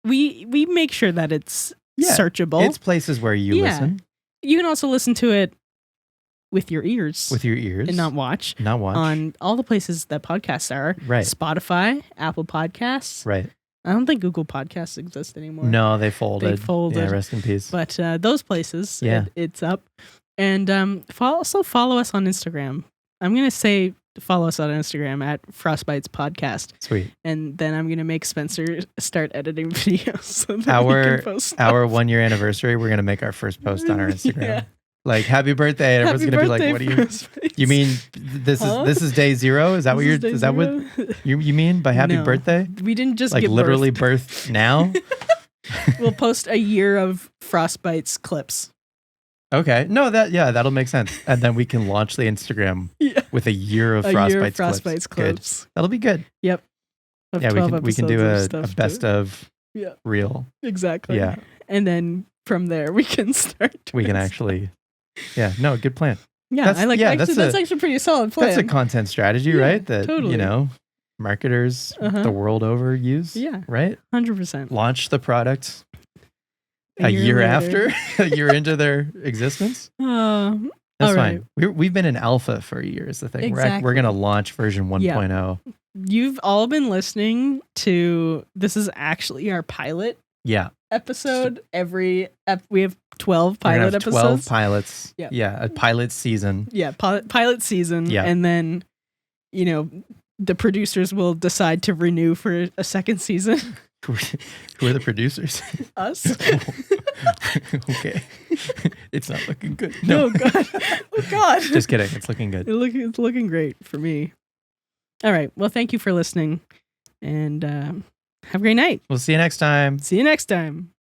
We make sure that it's searchable. It's places where you listen. You can also listen to it with your ears. With your ears. And not watch. On all the places that podcasts are. Right. Spotify, Apple Podcasts. Right. I don't think Google Podcasts exist anymore. No, they folded. Yeah, rest in peace. But those places, it's up. And also follow us on Instagram. I'm going to say follow us on Instagram at Frostbytes Podcast. Sweet. And then I'm going to make Spencer start editing videos. So that our he can post our 1 year anniversary, we're going to make our first post on our Instagram. Yeah. Like, happy birthday. And everyone's going to be like, what do you mean this is day 0? Is that what is that what you mean by happy birthday? We didn't just like get literally birth now. We'll post a year of Frostbytes clips. Okay. No, that'll make sense. And then we can launch the Instagram with a year of Frostbytes clips. That'll be good. Yep. We can do a best of reel. Exactly. Yeah. And then from there we can start. We can actually good plan. Yeah, that's actually a pretty solid plan. That's a content strategy, right? That marketers the world over use. Yeah. Right? 100%. Launch the product a year after, a year into their existence. That's fine. We've been in alpha for a year is the thing. Exactly. We're going to launch version 1.0. You've all been listening to, this is actually our pilot episode every. We have 12 We're gonna pilot have episodes. 12 pilots. Yep. Yeah, a pilot season. Yeah, pilot season. Yeah. And then, the producers will decide to renew for a second season. Who are the producers? Us. Okay. It's not looking good. No, God. Oh, God. Just kidding. It's looking good. It's looking great for me. All right. Well, thank you for listening. And have a great night. We'll see you next time. See you next time.